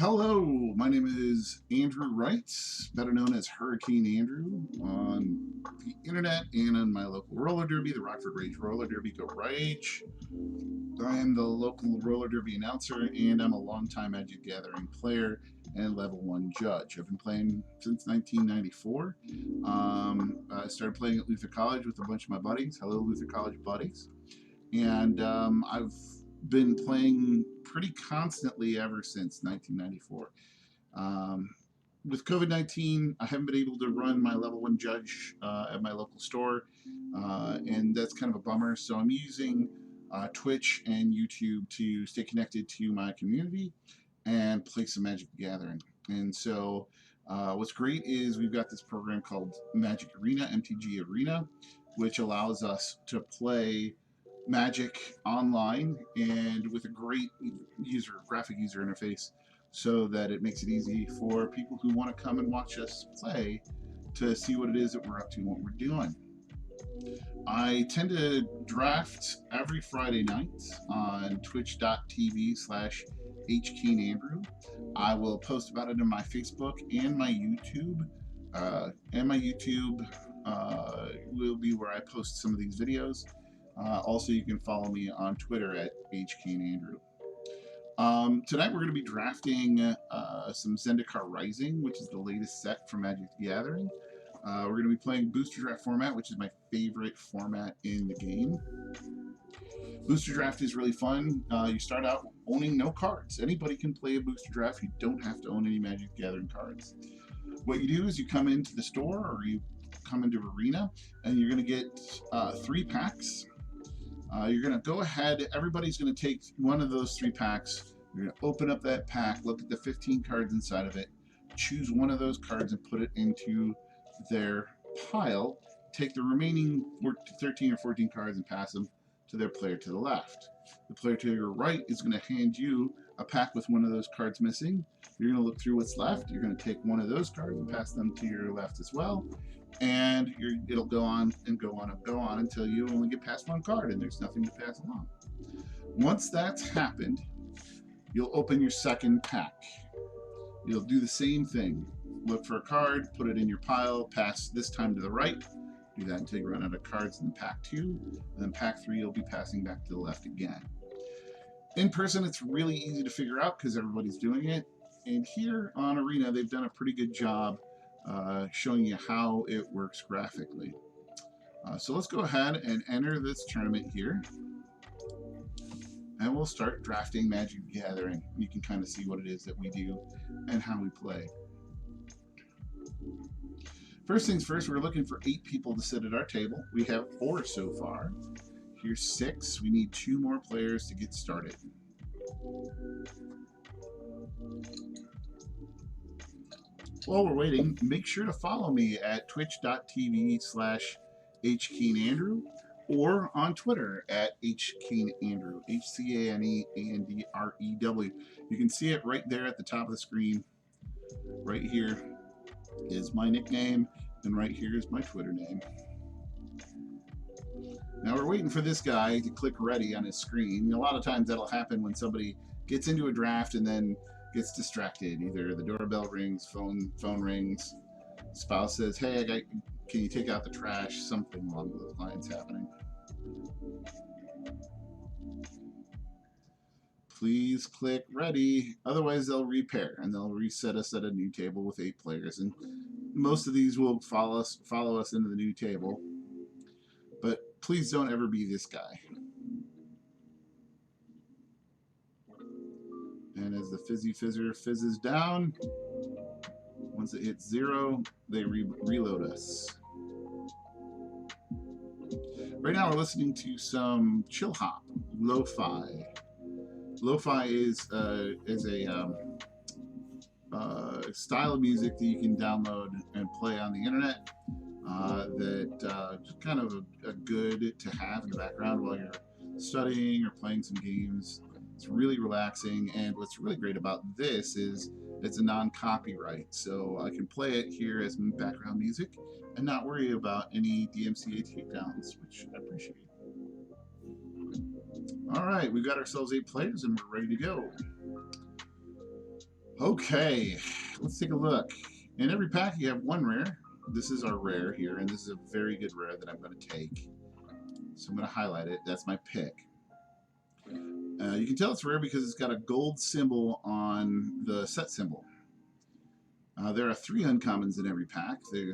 Hello, my name is Andrew Wright, better known as Hurricane Andrew, on the internet and on my local roller derby, the Rockford Rage Roller Derby. Go Rage! I am the local roller derby announcer, and I'm a longtime Magic Gathering player and level 1 judge. I've been playing since 1994. I started playing at Luther College with a bunch of my buddies. Hello, Luther College buddies. And I've been playing pretty constantly ever since 1994. Um, with COVID-19, I haven't been able to run my level 1 judge at my local store, and that's kind of a bummer. So I'm using Twitch and YouTube to stay connected to my community and play some Magic the Gathering. And so what's great is we've got this program called Magic Arena, MTG Arena, which allows us to play Magic online and with a great graphic user interface, so that it makes it easy for people who want to come and watch us play to see what it is that we're up to and what we're doing. I tend to draft every Friday night on twitch.tv/HKeenAndrew. I will post about it on my Facebook and my YouTube. Will be where I post some of these videos. Also, you can follow me on Twitter at HKeenAndrew. Tonight we're going to be drafting some Zendikar Rising, which is the latest set for Magic the Gathering. We're going to be playing Booster Draft format, which is my favorite format in the game. Booster Draft is really fun. You start out owning no cards. Anybody can play a Booster Draft. You don't have to own any Magic the Gathering cards. What you do is you come into the store or you come into Arena, and you're going to get 3 packs. You're going to go ahead, everybody's going to take one of those 3 packs. You're going to open up that pack, look at the 15 cards inside of it, choose one of those cards and put it into their pile, take the remaining 13 or 14 cards and pass them to their player to the left. The player to your right is going to hand you a pack with one of those cards missing. You're going to look through what's left. You're going to take one of those cards and pass them to your left as well. And it'll go on and go on and go on until you only get past 1 card and there's nothing to pass along. Once that's happened, you'll open your second pack. You'll do the same thing. Look for a card, put it in your pile, pass this time to the right. Do that until you run out of cards in pack 2. And then pack 3, you'll be passing back to the left again. In person, it's really easy to figure out because everybody's doing it. And here on Arena, they've done a pretty good job showing you how it works graphically. So let's go ahead and enter this tournament here. And we'll start drafting Magic the Gathering. You can kind of see what it is that we do and how we play. First things first, we're looking for 8 people to sit at our table. We have 4 so far. Here's 6. We need 2 more players to get started. While we're waiting, make sure to follow me at twitch.tv/HKeenAndrew or on Twitter at HKeenAndrew, HCANEANDREW. You can see it right there at the top of the screen. Right here is my nickname, and right here is my Twitter name. Now we're waiting for this guy to click ready on his screen. A lot of times that'll happen when somebody gets into a draft and then gets distracted. Either the doorbell rings, phone rings, spouse says, hey, can you take out the trash? Something along those lines happening. Please click ready, otherwise they'll repair and they'll reset us at a new table with 8 players. And most of these will follow us into the new table. But please don't ever be this guy. And as the fizzy fizzer fizzes down, once it hits 0, they reload us. Right now we're listening to some chill hop, lo-fi. Lo-fi is a style of music that you can download and play on the internet. Just kind of a good to have in the background while you're studying or playing some games. It's really relaxing, and what's really great about this is it's a non-copyright, so I can play it here as background music and not worry about any DMCA takedowns, which I appreciate. All right, we've got ourselves 8 players and we're ready to go. Okay, let's take a look. In every pack, you have one rare. This is our rare here, and this is a very good rare that I'm going to take. So I'm going to highlight it. That's my pick. You can tell it's rare because it's got a gold symbol on the set symbol. There are 3 uncommons in every pack. They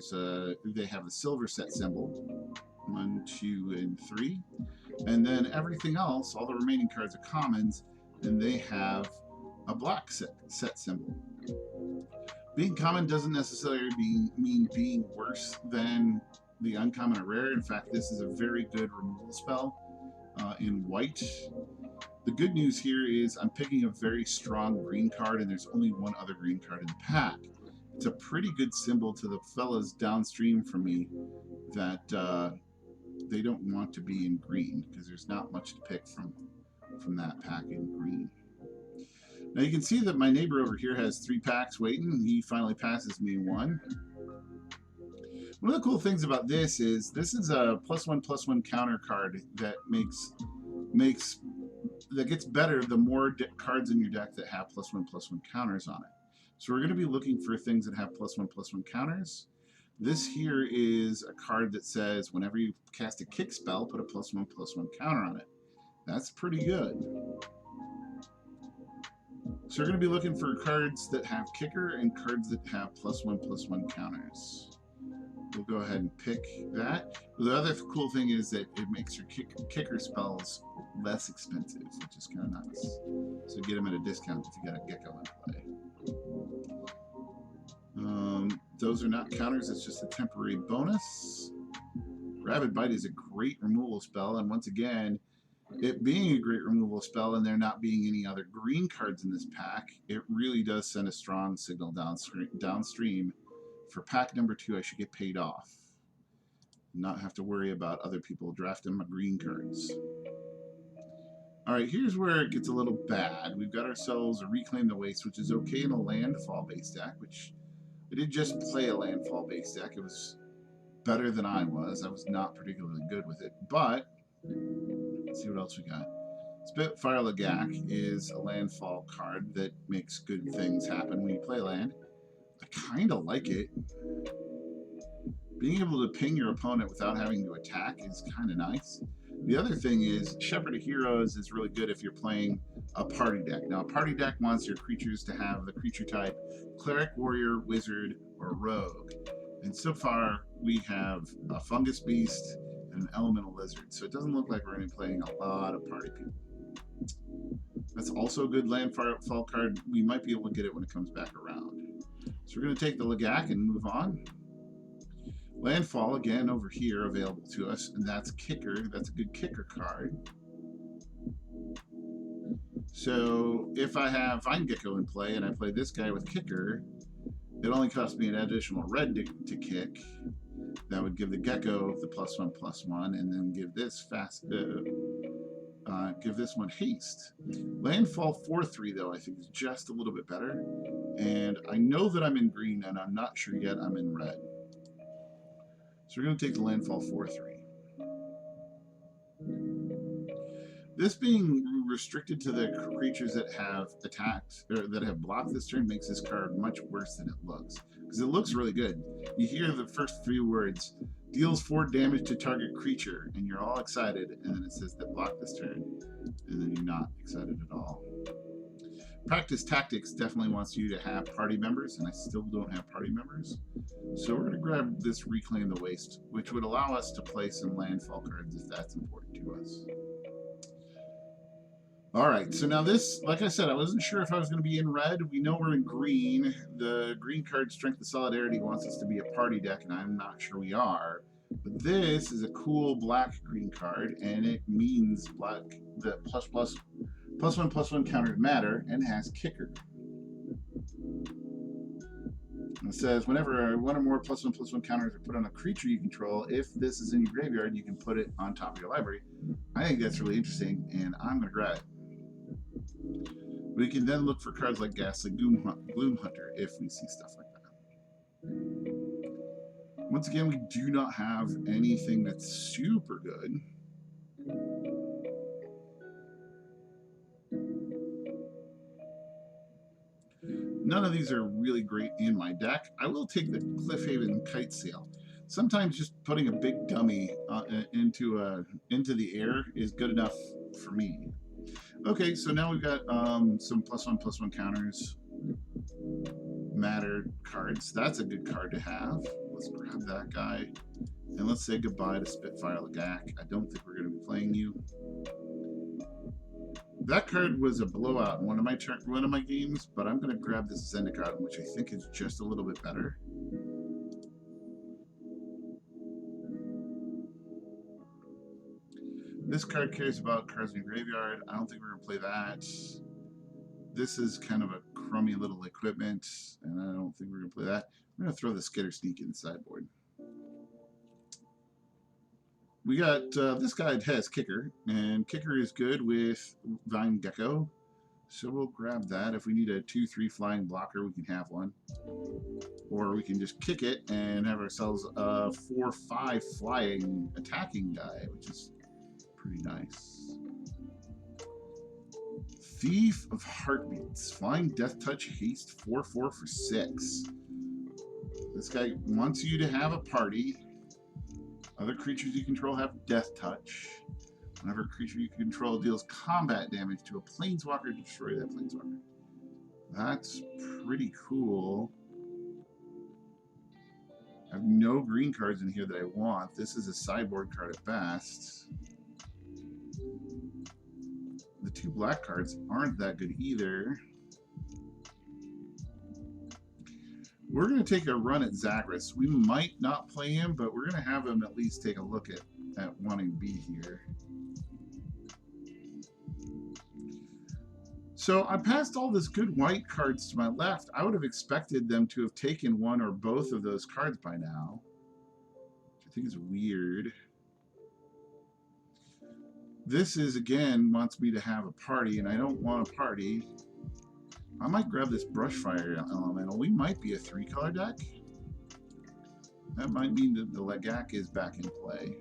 have the silver set symbol, 1, 2, and 3. And then everything else, all the remaining cards are commons, and they have a black set symbol. Being common doesn't necessarily mean being worse than the uncommon or rare. In fact, this is a very good removal spell in white. The good news here is I'm picking a very strong green card, and there's only one other green card in the pack. It's a pretty good symbol to the fellas downstream from me that they don't want to be in green, because there's not much to pick from that pack in green. Now you can see that my neighbor over here has 3 packs waiting. He finally passes me 1. One of the cool things about this is a +1/+1 counter card that gets better the more cards in your deck that have +1/+1 counters on it. So we're going to be looking for things that have +1/+1 counters. This here is a card that says whenever you cast a kick spell, put a +1/+1 counter on it. That's pretty good. So we're going to be looking for cards that have kicker and cards that have +1/+1 counters. We'll go ahead and pick that. The other cool thing is that it makes your kicker spells less expensive, which is kind of nice. So get them at a discount if you got a gecko in play. Those are not counters, it's just a temporary bonus. Rabid Bite is a great removal spell, and once again, it being a great removal spell and there not being any other green cards in this pack, it really does send a strong signal downstream. For pack number 2, I should get paid off. Not have to worry about other people drafting my green cards. Alright, here's where it gets a little bad. We've got ourselves a Reclaim the Waste, which is okay in a landfall-based deck, which I did just play a landfall-based deck. It was better than I was. I was not particularly good with it, but let's see what else we got. Spitfire Lagak is a landfall card that makes good things happen when you play land. I kind of like it. Being able to ping your opponent without having to attack is kind of nice. The other thing is Shepherd of Heroes is really good if you're playing a party deck. Now, a party deck wants your creatures to have the creature type Cleric, Warrior, Wizard, or Rogue. And so far, we have a Fungus Beast and an Elemental Lizard. So it doesn't look like we're going to be playing a lot of party people. That's also a good landfall card. We might be able to get it when it comes back around. So we're going to take the Lagak and move on. Landfall, again, over here, available to us, and that's Kicker. That's a good Kicker card. So if I have Vine Gecko in play and I play this guy with Kicker, it only costs me an additional red to kick. That would give the Gecko the +1/+1, and then give this give this one haste. Landfall 4/3, though, I think is just a little bit better. And I know that I'm in green, and I'm not sure yet I'm in red. So we're going to take the Landfall 4/3. This being restricted to the creatures that have attacked, or that have blocked this turn, makes this card much worse than it looks. Because it looks really good. You hear the first 3 words, deals 4 damage to target creature, and you're all excited, and then it says that block this turn, and then you're not excited at all. Practice Tactics definitely wants you to have party members, and I still don't have party members. So we're going to grab this Reclaim the Waste, which would allow us to play some landfall cards if that's important to us. Alright, so now this, like I said, I wasn't sure if I was going to be in red. We know we're in green. The green card Strength of Solidarity wants us to be a party deck, and I'm not sure we are. But this is a cool black-green card, and it means black, the +1/+1 countered matter, and has Kicker. It says whenever one or more +1/+1 counters are put on a creature you control, if this is in your graveyard, you can put it on top of your library. I think that's really interesting, and I'm going to grab it. We can then look for cards like Ghastly Gloomhunter if we see stuff like that. Once again, we do not have anything that's super good. None of these are really great in my deck. I will take the Cliffhaven Kite Sail. Sometimes just putting a big dummy into the air is good enough for me. Okay, so now we've got some +1/+1 counters. Matter cards. That's a good card to have. Let's grab that guy. And let's say goodbye to Spitfire Lagak. I don't think we're going to be playing you. That card was a blowout in one of my games, but I'm going to grab this Zendikar, which I think is just a little bit better. This card cares about cards in your graveyard. I don't think we're going to play that. This is kind of a crummy little equipment, and I don't think we're going to play that. We're going to throw the Skitter Sneak in the sideboard. We got this guy has Kicker, and Kicker is good with Vine Gecko, so we'll grab that. If we need a 2/3 flying blocker, we can have one, or we can just kick it and have ourselves a 4/5 flying attacking guy, which is pretty nice. Thief of Heartbeats, flying Death Touch, haste 4/4 for 6. This guy wants you to have a party. Other creatures you control have Death Touch. Whenever a creature you control deals combat damage to a planeswalker, destroy that planeswalker. That's pretty cool. I have no green cards in here that I want. This is a sideboard card at best. The 2 black cards aren't that good either. We're going to take a run at Zagreus. We might not play him, but we're going to have him at least take a look at wanting B here. So I passed all this good white cards to my left. I would have expected them to have taken one or both of those cards by now, which I think is weird. This is, again, wants me to have a party, and I don't want a party. I might grab this Brushfire Elemental. We might be a 3-color deck. That might mean that the Lagak is back in play.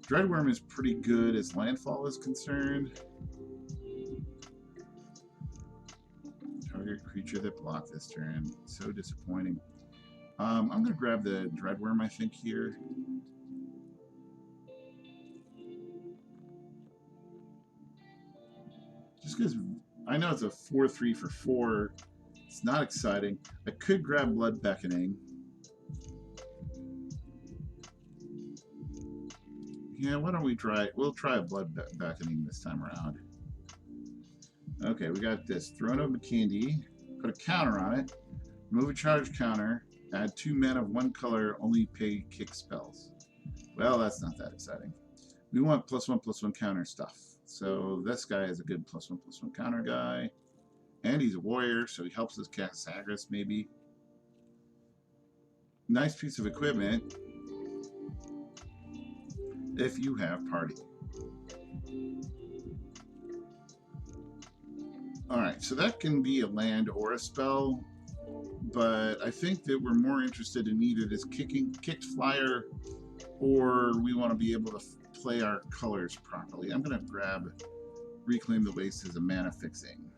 Dreadworm is pretty good as landfall is concerned. Target creature that blocked this turn. So disappointing. I'm going to grab the Dreadworm, I think, here. Just because I know it's a 4/3 for 4. It's not exciting. I could grab Blood Beckoning. Yeah, why don't we try? We'll try a Blood Beckoning this time around. Okay, we got this. Throne of Candy. Put a counter on it. Remove a charge counter. Add 2 mana of 1 color. Only pay kick spells. Well, that's not that exciting. We want +1/+1 counter stuff. So this guy is a good +1/+1 counter guy. And he's a warrior, so he helps us cast Zagreus, maybe. Nice piece of equipment. If you have party. Alright, so that can be a land or a spell. But I think that we're more interested in either this kicked flyer, or we want to be able to play our colors properly. I'm going to grab Reclaim the Waste as a mana fixing.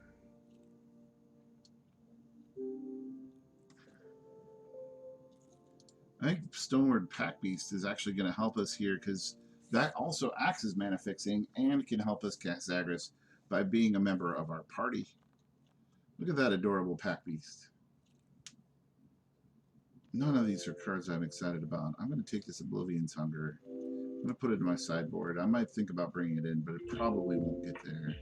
I think Stoneward Pack Beast is actually going to help us here, because that also acts as mana fixing and can help us cast Zagreus by being a member of our party. Look at that adorable Pack Beast. None of these are cards I'm excited about. I'm going to take this Oblivion's Hunger. I'm going to put it in my sideboard. I might think about bringing it in, but it probably won't get there.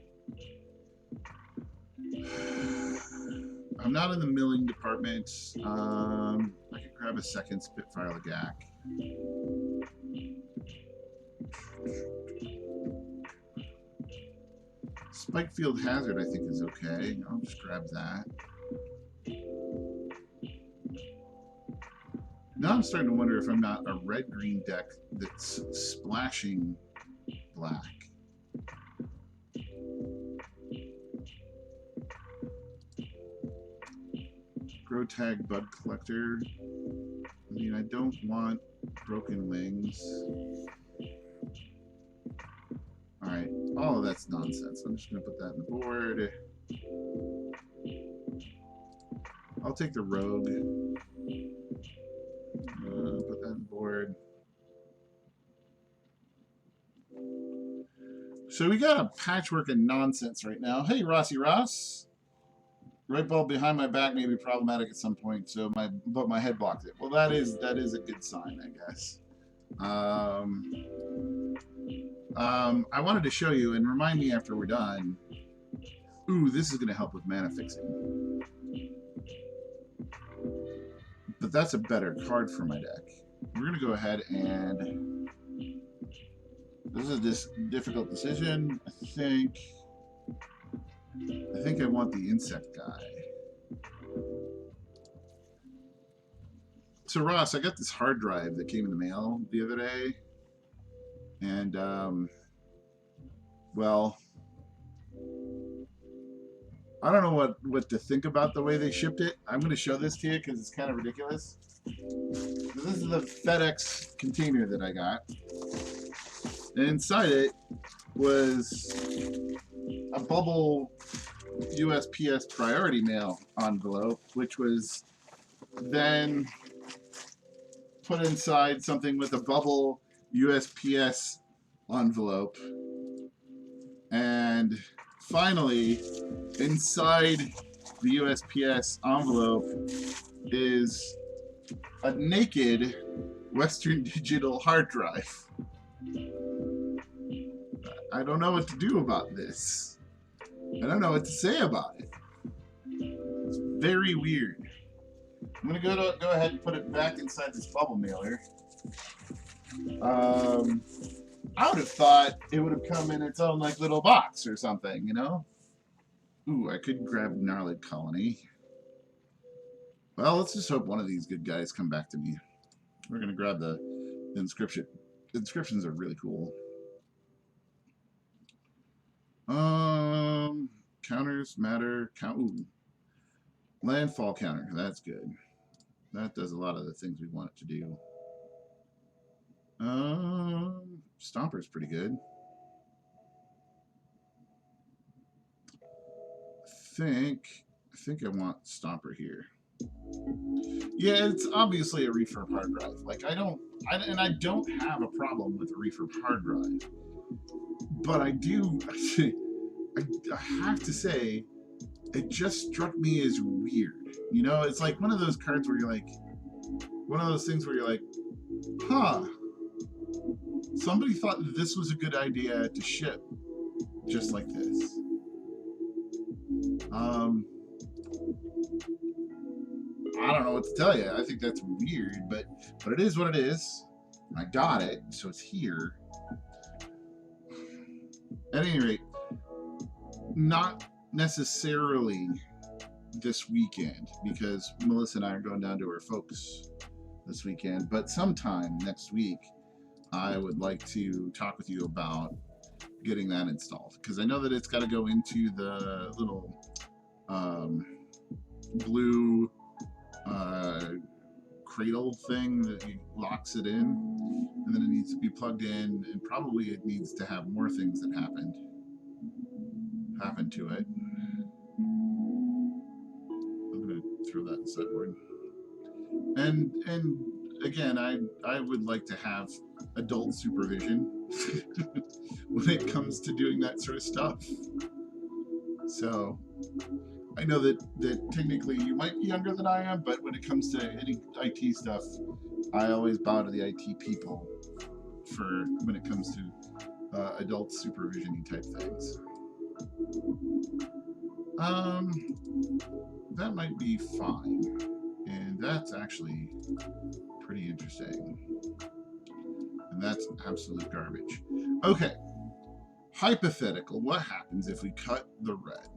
I'm not in the milling department. I could grab a second Spitfire Lagak. Spikefield Hazard, I think, is okay. I'll just grab that. Now I'm starting to wonder if I'm not a red-green deck that's splashing black. Grotag Bud Collector. I mean, I don't want Broken Wings. Alright, all of that's nonsense. I'm just going to put that in the board. I'll take the rogue. Put that in the board. So we got a patchwork of nonsense right now. Hey, Rossi Ross. Right bulb behind my back may be problematic at some point, but my head blocked it. Well, that is a good sign, I guess. I wanted to show you and remind me after we're done. Ooh, this is going to help with mana fixing. But that's a better card for my deck. We're going to go ahead and... This is this difficult decision. I think I want the insect guy. So Ross, I got this hard drive that came in the mail the other day. And, well, I don't know what to think about the way they shipped it. I'm going to show this to you because it's kind of ridiculous. So this is the FedEx container that I got. And inside it was a bubble USPS priority mail envelope, which was then put inside something with a bubble USPS envelope. And finally, inside the USPS envelope is a naked Western Digital hard drive. I don't know what to do about this. I don't know what to say about it. It's very weird. I'm going to go ahead and put it back inside this bubble mailer. I would have thought it would have come in its own like little box or something, you know? Ooh, I could grab Gnarlid Colony. Well, let's just hope one of these good guys come back to me. We're going to grab the inscription. The inscriptions are really cool. Counters matter. Ooh. Landfall counter. That's good. That does a lot of the things we want it to do. Stomper's pretty good. I think I want Stomper here. Yeah, it's obviously a refurb hard drive. Like I don't have a problem with a refurb hard drive, but I do. I have to say, it just struck me as weird. You know, it's like one of those cards where you're like, one of those things where you're like, huh. Somebody thought this was a good idea to ship just like this. I don't know what to tell you. I think that's weird, but it is what it is. I got it, so it's here. At any rate, not necessarily this weekend, because Melissa and I are going down to her folks this weekend, but sometime next week, I would like to talk with you about getting that installed, because I know that it's got to go into the little blue cradle thing that locks it in, and then it needs to be plugged in, and probably it needs to have more things that happen to it. I'm going to throw that in sideboard. And again, I would like to have adult supervision when it comes to doing that sort of stuff. So I know that technically you might be younger than I am, but when it comes to any IT stuff, I always bow to the IT people for when it comes to adult supervision type things. That might be fine, and that's actually pretty interesting, and that's absolute garbage. Okay, hypothetical, what happens if we cut the red?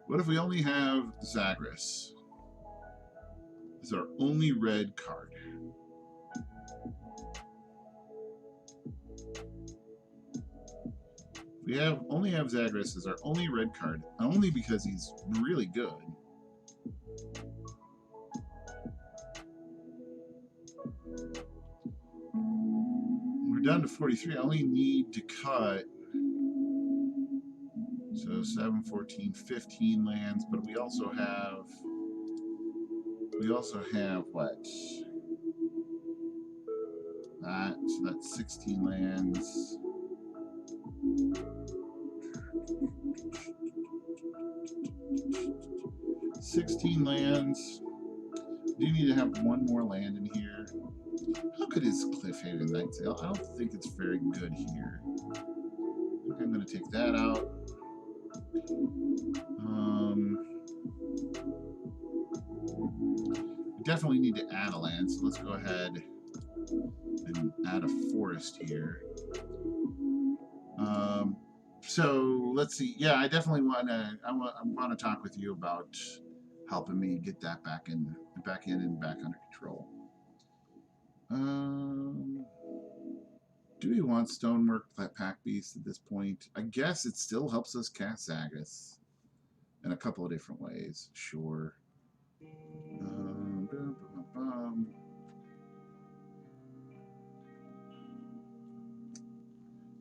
What if we only have Zagreus as our only red card? We only have Zagreus as our only red card, only because he's really good. down to 43. I only need to cut, so 7, 14, 15 lands, but we also have what? That, so that's 16 lands. Do need to have one more land in here. How good is Cliffhaven Nightsail? I don't think it's very good here. I'm going to take that out. We definitely need to add a land, so let's go ahead and add a forest here. So let's see. Yeah, I definitely want to talk with you about helping me get that back in and back under control. Do we want Stonework Pack Beast at this point? I guess it still helps us cast Zagus in a couple of different ways. Sure.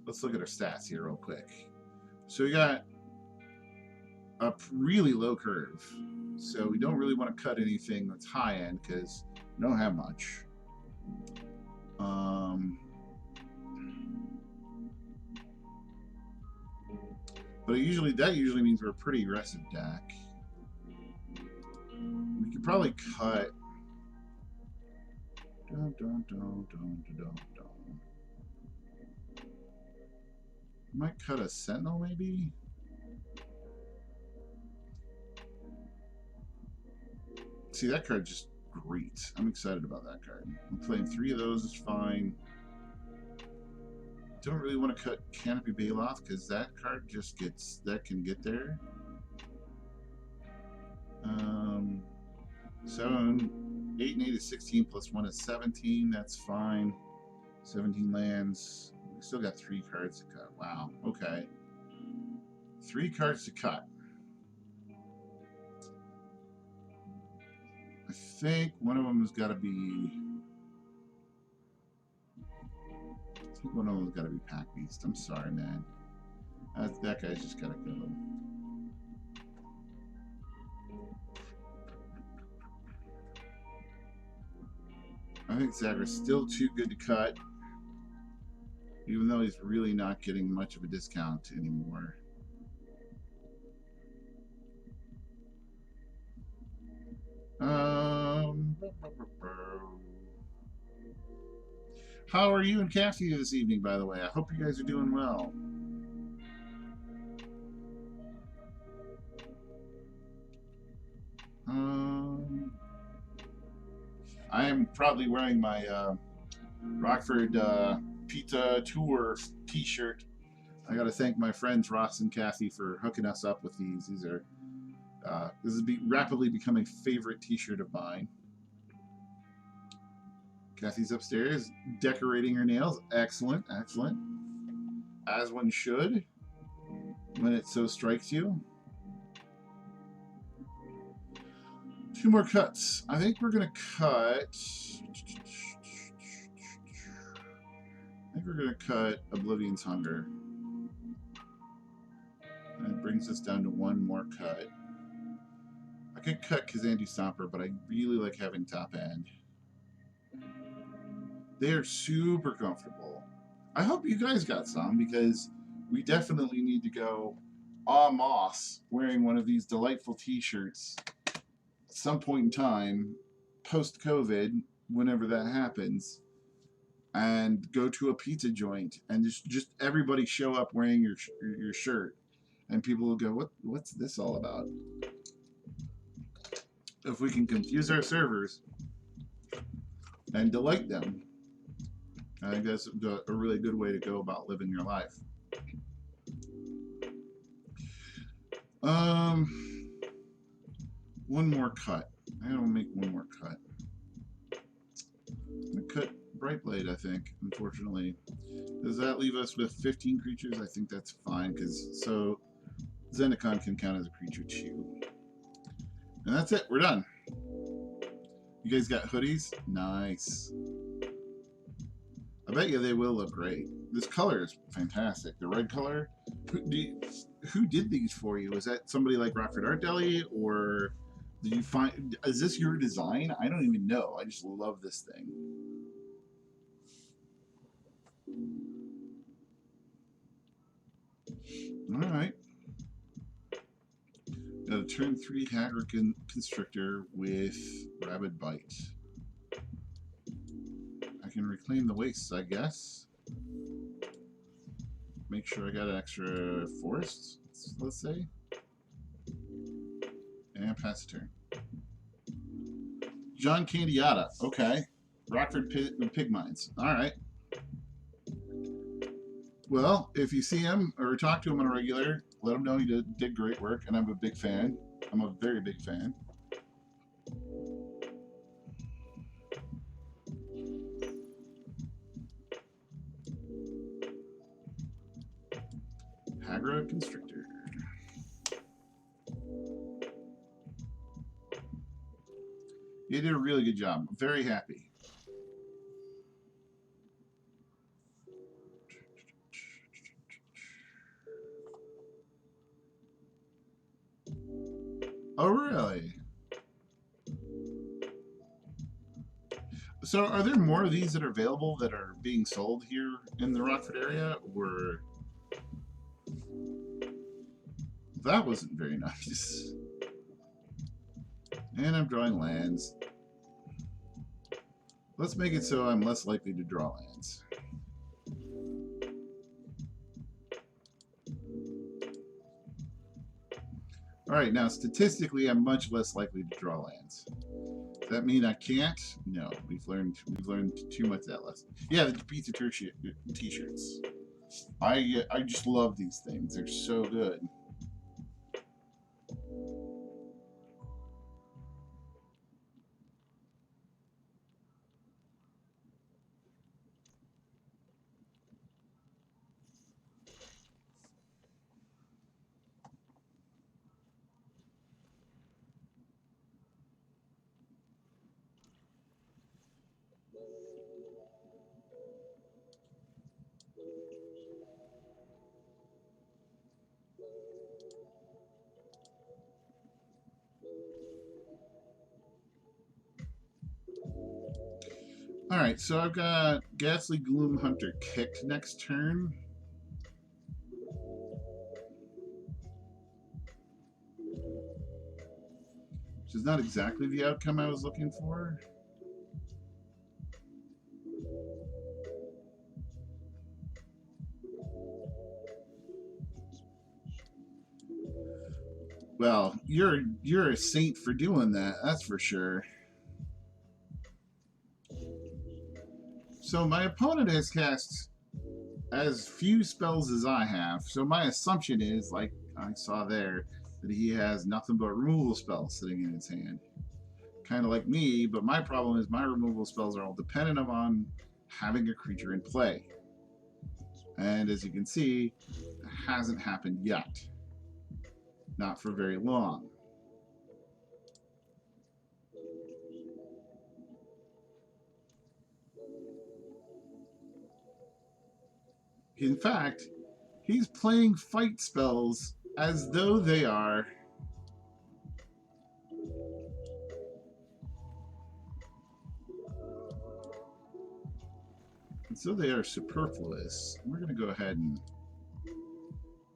Let's look at our stats here real quick. So we got a really low curve. So we don't really want to cut anything that's high end because we don't have much. But that usually means we're a pretty aggressive deck. We could probably cut. Might cut a Sentinel, maybe? See, that card's just great. I'm excited about that card. I'm playing 3 of those is fine. Don't really want to cut Canopy Baloth because that card just can get there. 7, 8 and 8 is 16 plus 1 is 17. That's fine. 17 lands. We still got 3 cards to cut. Wow. Okay. 3 cards to cut. I think one of them has got to be. I think one of them has got to be Pack Beast. I'm sorry, man. That guy's just got to go. I think Zagar's still too good to cut, even though he's really not getting much of a discount anymore. How are you and Cassie this evening, by the way? I hope you guys are doing well. I am probably wearing my Rockford Pizza Tour t-shirt. I got to thank my friends Ross and Kathy for hooking us up with these. These are this is rapidly becoming a favorite t-shirt of mine. Kathy's upstairs decorating her nails. Excellent, excellent. As one should, when it so strikes you. 2 more cuts. I think we're going to cut. Oblivion's Hunger. And it brings us down to 1 more cut. I could cut Kazandu Stomper, but I really like having top end. They are super comfortable. I hope you guys got some because we definitely need to go en masse wearing one of these delightful t-shirts at some point in time, post-COVID, whenever that happens, and go to a pizza joint and just everybody show up wearing your shirt, and people will go, what's this all about? If we can confuse our servers and delight them, I think that's a really good way to go about living your life. One more cut. I don't make one more cut. I'm gonna cut Brightblade, I think, unfortunately. Does that leave us with 15 creatures? I think that's fine, because so Zendikar can count as a creature too. And that's it. We're done. You guys got hoodies? Nice. bet you they will look great. This color is fantastic. The red color. Who did these for you? Was that somebody like Rockford Art Deli, or did you find? Is this your design? I don't even know. I just love this thing. All right. Got a turn 3 Hagrid Constrictor with Rabid Bite. I can reclaim the wastes, I guess. Make sure I got an extra forest, let's say. And pass the turn. John Candiata. Okay. Rockford Pig Mines. All right. Well, if you see him or talk to him on a regular, let him know he did great work, and I'm a big fan. I'm a very big fan. Hagrid Constrictor. You did a really good job. I'm very happy. Oh, really? So are there more of these that are available that are being sold here in the Rockford area, or... That wasn't very nice. And I'm drawing lands. Let's make it so I'm less likely to draw lands. Alright, now statistically I'm much less likely to draw lands. Does that mean I can't? No, we've learned too much of that lesson. Yeah, the pizza t-shirts. I just love these things. They're so good. Alright, so I've got Ghastly Gloom Hunter kicked next turn. Which is not exactly the outcome I was looking for. Well, you're a saint for doing that, that's for sure. So my opponent has cast as few spells as I have, so my assumption is, like I saw there, that he has nothing but removal spells sitting in his hand. Kind of like me, but my problem is my removal spells are all dependent upon having a creature in play. And as you can see, it hasn't happened yet. Not for very long. In fact, he's playing fight spells as though they are superfluous. We're going to go ahead and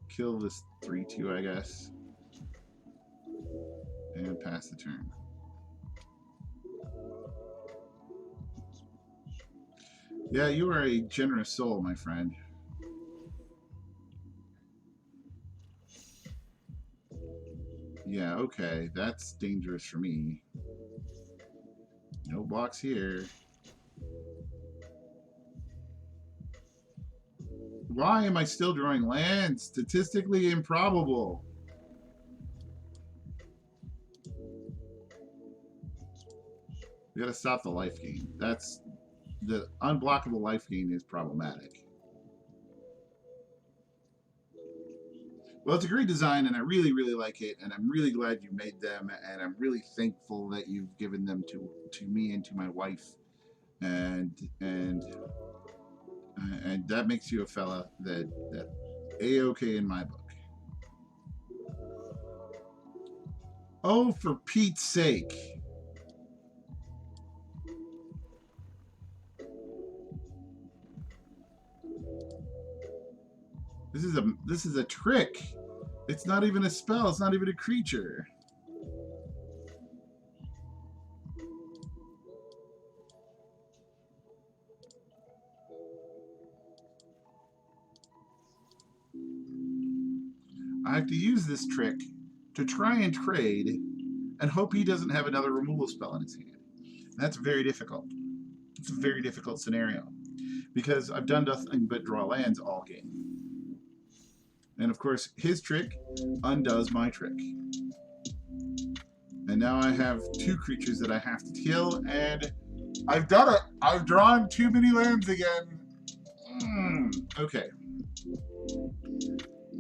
kill this 3/2, I guess. And pass the turn. Yeah, you are a generous soul, my friend. Yeah, okay, that's dangerous for me. No blocks here. Why am I still drawing lands? Statistically improbable. We gotta stop the life gain. That's the unblockable life gain is problematic. Well, it's a great design, and I really, really like it, and I'm really glad you made them, and I'm really thankful that you've given them to me and to my wife, and And that makes you a fella that A-okay in my book. Oh, for Pete's sake. This is a trick. It's not even a spell. It's not even a creature. I have to use this trick to try and trade and hope he doesn't have another removal spell in his hand. And that's very difficult. It's a very difficult scenario because I've done nothing but draw lands all game. And of course, his trick undoes my trick. And now I have two creatures that I have to kill, and I've done it. I've drawn too many lands again. Okay.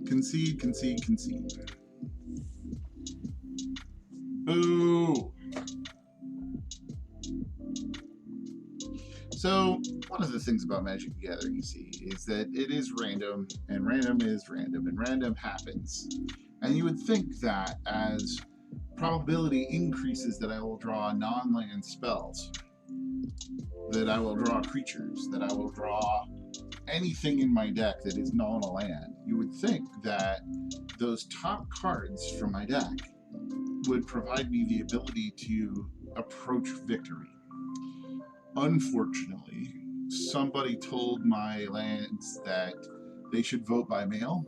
Concede, concede, concede. Boo! So, one of the things about Magic the Gathering, you see, is that it is random, and random is random, and random happens. And you would think that as probability increases that I will draw non-land spells, that I will draw creatures, that I will draw anything in my deck that is not a land, you would think that those top cards from my deck would provide me the ability to approach victory. Unfortunately, somebody told my lands that they should vote by mail,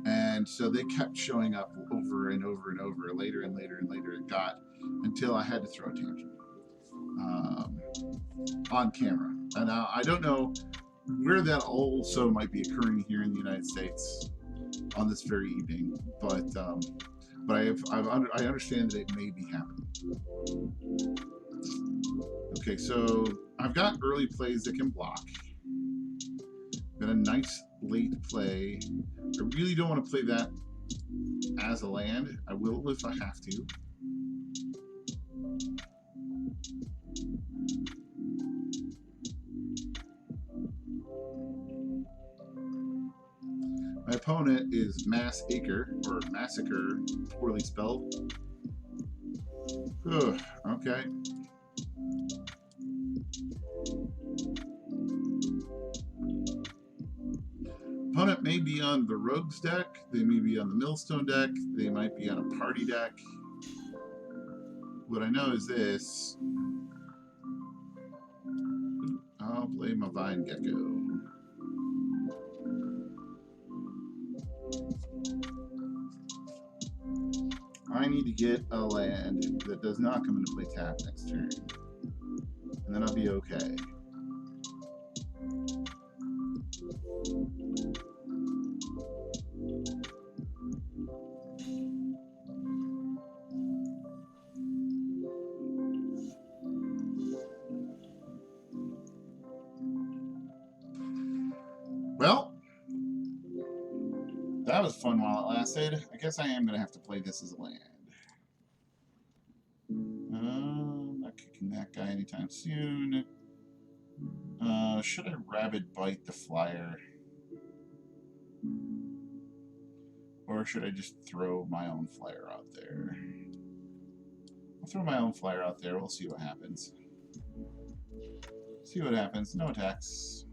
and so they kept showing up over and over and over, later and later and later it got, until I had to throw a tantrum on camera. And I don't know where that also might be occurring here in the United States on this very evening, but I understand that it may be happening. Okay, so I've got early plays that can block. Got a nice late play. I really don't want to play that as a land. I will if I have to. My opponent is Massacre, or Massacre, poorly spelled. Ugh, okay. Opponent may be on the Rogues deck, they may be on the Millstone deck, they might be on a party deck. What I know is this. I'll play my Vine Gecko. I need to get a land that does not come into play tap next turn. And then I'll be okay. Well, that was fun while it lasted. I guess I am going to have to play this as a land. Not kicking that guy anytime soon. Should I Rabid Bite the Flyer? Or should I just throw my own flyer out there? I'll throw my own flyer out there. We'll see what happens. See what happens. No attacks.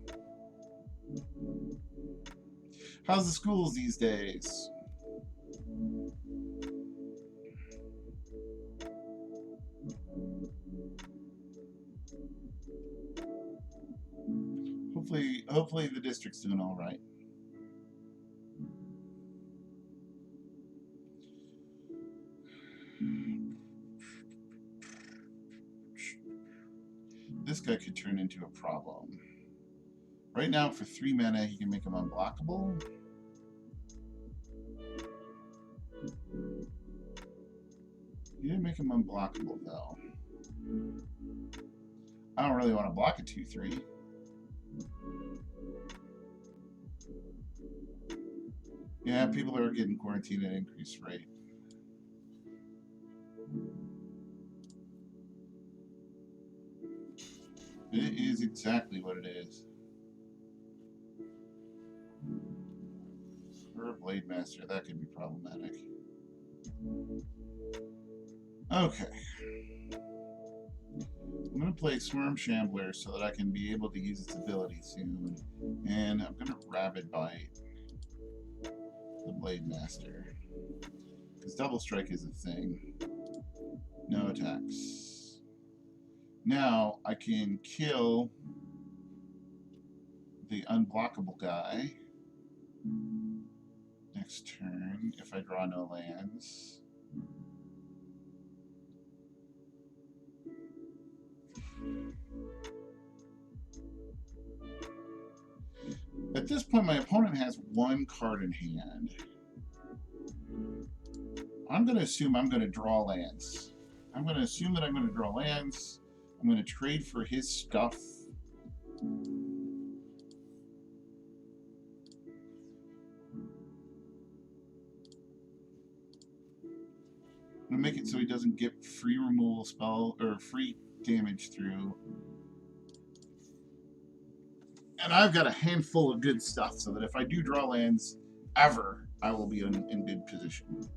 How's the schools these days? Hopefully the district's doing all right. This guy could turn into a problem. Right now, for 3 mana, he can make him unblockable. He didn't make him unblockable, though. I don't really want to block a 2/3. Yeah, people are getting quarantined at increased rate. It is exactly what it is. or Blade Master. That could be problematic. Okay. I'm going to play Swarm Shambler so that I can be able to use its ability soon. And I'm going to Rabid Bite the Blade Master. Because Double Strike is a thing. No attacks. Now I can kill the unblockable guy next turn if I draw no lands. At this point, my opponent has one card in hand. I'm going to assume I'm going to draw lands. I'm going to assume that I'm going to draw lands. I'm going to trade for his stuff. I'm going to make it so he doesn't get free removal spell or free damage through. And I've got a handful of good stuff so that if I do draw lands ever, I will be in good position.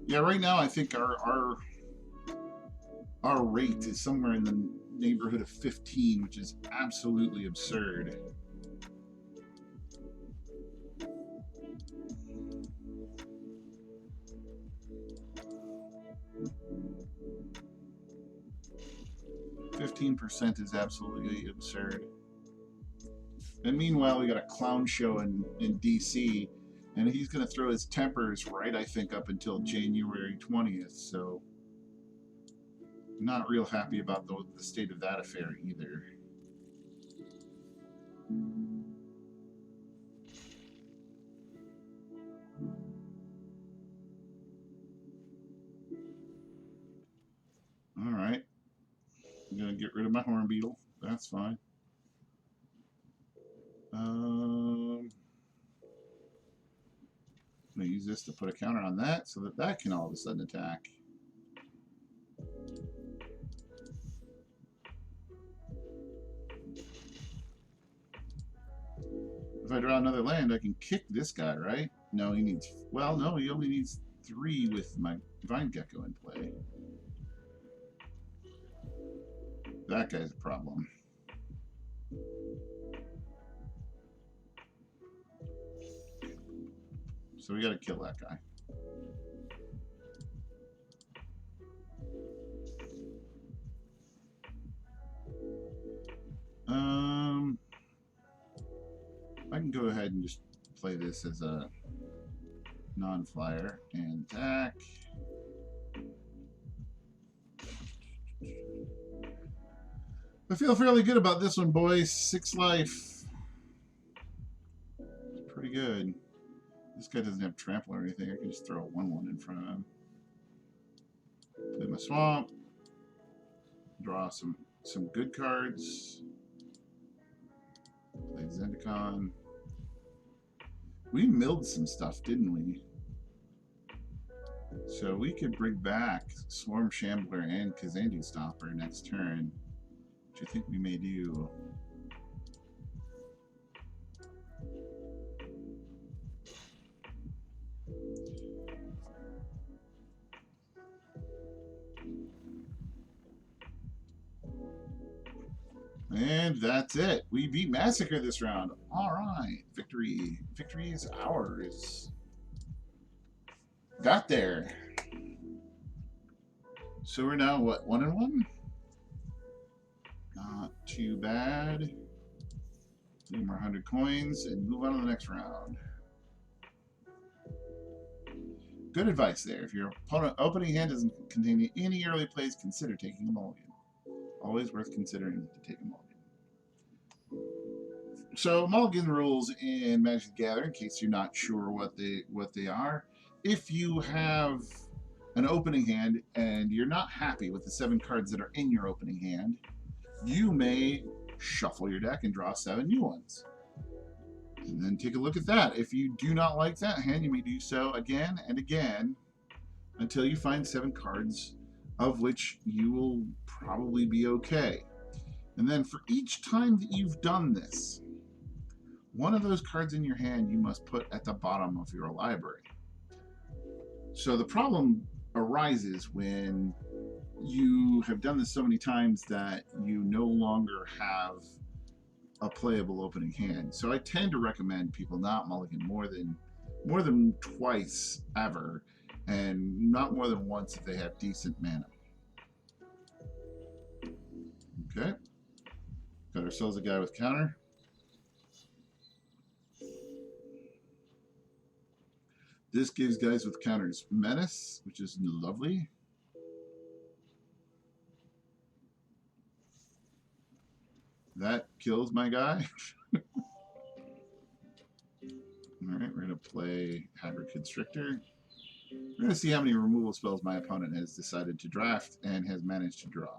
Yeah, right now I think our rate is somewhere in the neighborhood of 15, which is absolutely absurd. %15 is absolutely absurd. And meanwhile, we got a clown show in DC, and he's going to throw his tempers right, I think, up until January 20th. So, not real happy about the state of that affair either. All right. I'm going to get rid of my Horn Beetle. That's fine. I'm going to use this to put a counter on that so that that can all of a sudden attack. If I draw another land, I can kick this guy, right? No, he needs... Well, no, he only needs 3 with my Vine Gecko in play. That guy's a problem. So we got to kill that guy. I can go ahead and just play this as a non-flyer and attack. I feel fairly good about this one, boys. 6 life. Pretty good. This guy doesn't have trample or anything. I can just throw a 1/1 in front of him. Play my swamp. Draw some good cards. Play Zendikar. We milled some stuff, didn't we? So we could bring back Swarm Shambler and Kazandu Stopper next turn, which I think we may do. And that's it. We beat Massacre this round. All right. Victory. Victory is ours. Got there. So we're now, what, 1-1? Not too bad. 3 more 100 coins and move on to the next round. Good advice there. If your opponent opening hand doesn't contain any early plays, consider taking a mulligan. Always worth considering to take a mulligan. So mulligan rules in Magic the Gathering, in case you're not sure what they are. If you have an opening hand and you're not happy with the 7 cards that are in your opening hand, you may shuffle your deck and draw 7 new ones. And then take a look at that. If you do not like that hand, you may do so again and again until you find 7 cards of which you will probably be okay. And then for each time that you've done this, one of those cards in your hand you must put at the bottom of your library. So the problem arises when you have done this so many times that you no longer have a playable opening hand. So I tend to recommend people not mulligan more than twice ever, and not more than once if they have decent mana. Okay, got ourselves a guy with counter. This gives guys with counters menace, which is lovely. That kills my guy. Alright, we're going to play Hybrid Constrictor. We're going to see how many removal spells my opponent has decided to draft and has managed to draw.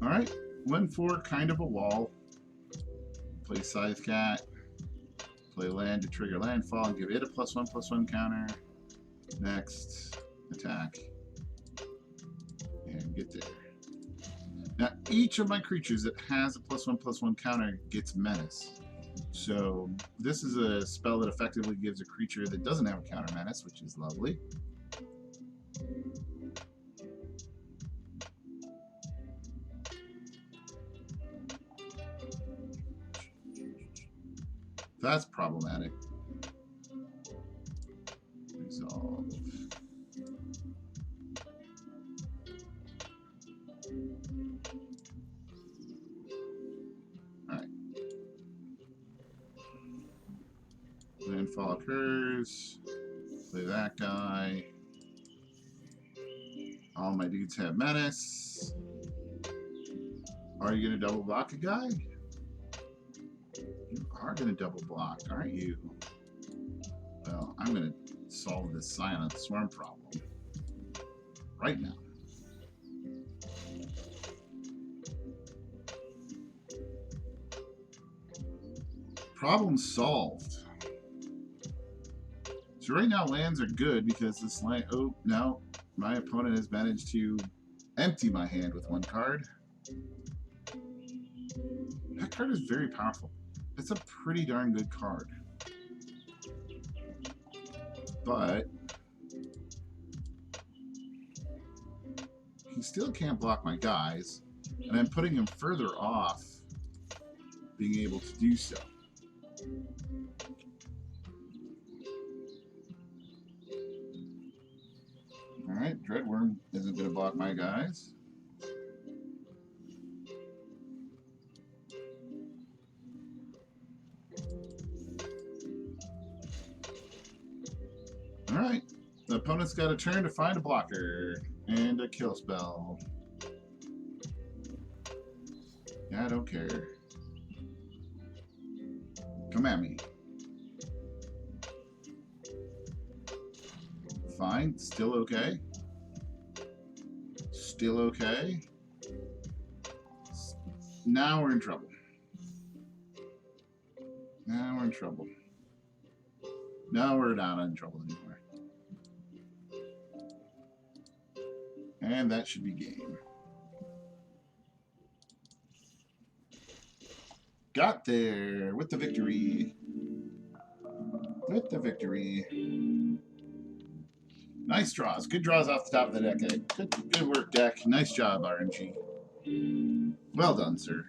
Alright, 1/4, kind of a wall. Play Scythe Cat. Play land to trigger landfall and give it a +1/+1 counter. Next, attack. And get there. Now, each of my creatures that has a +1/+1 counter gets menace. So, this is a spell that effectively gives a creature that doesn't have a counter menace, which is lovely. That's problematic. Resolve. Alright. Landfall occurs. Play that guy. All my dudes have menace. Are you going to double block a guy? You are going to double block, aren't you? Well, I'm going to solve this Silent Swarm problem right now. Problem solved. So right now lands are good because this land... Oh, no. My opponent has managed to empty my hand with one card. That card is very powerful. It's a pretty darn good card. But he still can't block my guys, and I'm putting him further off being able to do so. Alright, Dreadworm isn't going to block my guys. Alright, the opponent's got a turn to find a blocker and a kill spell. Yeah, I don't care. Come at me. Fine, still okay. Still okay. Now we're in trouble. Now we're in trouble. Now we're not in trouble anymore. And that should be game. Got there with the victory. With the victory. Nice draws. Good draws off the top of the deck. Good work, deck. Nice job, RNG. Well done, sir.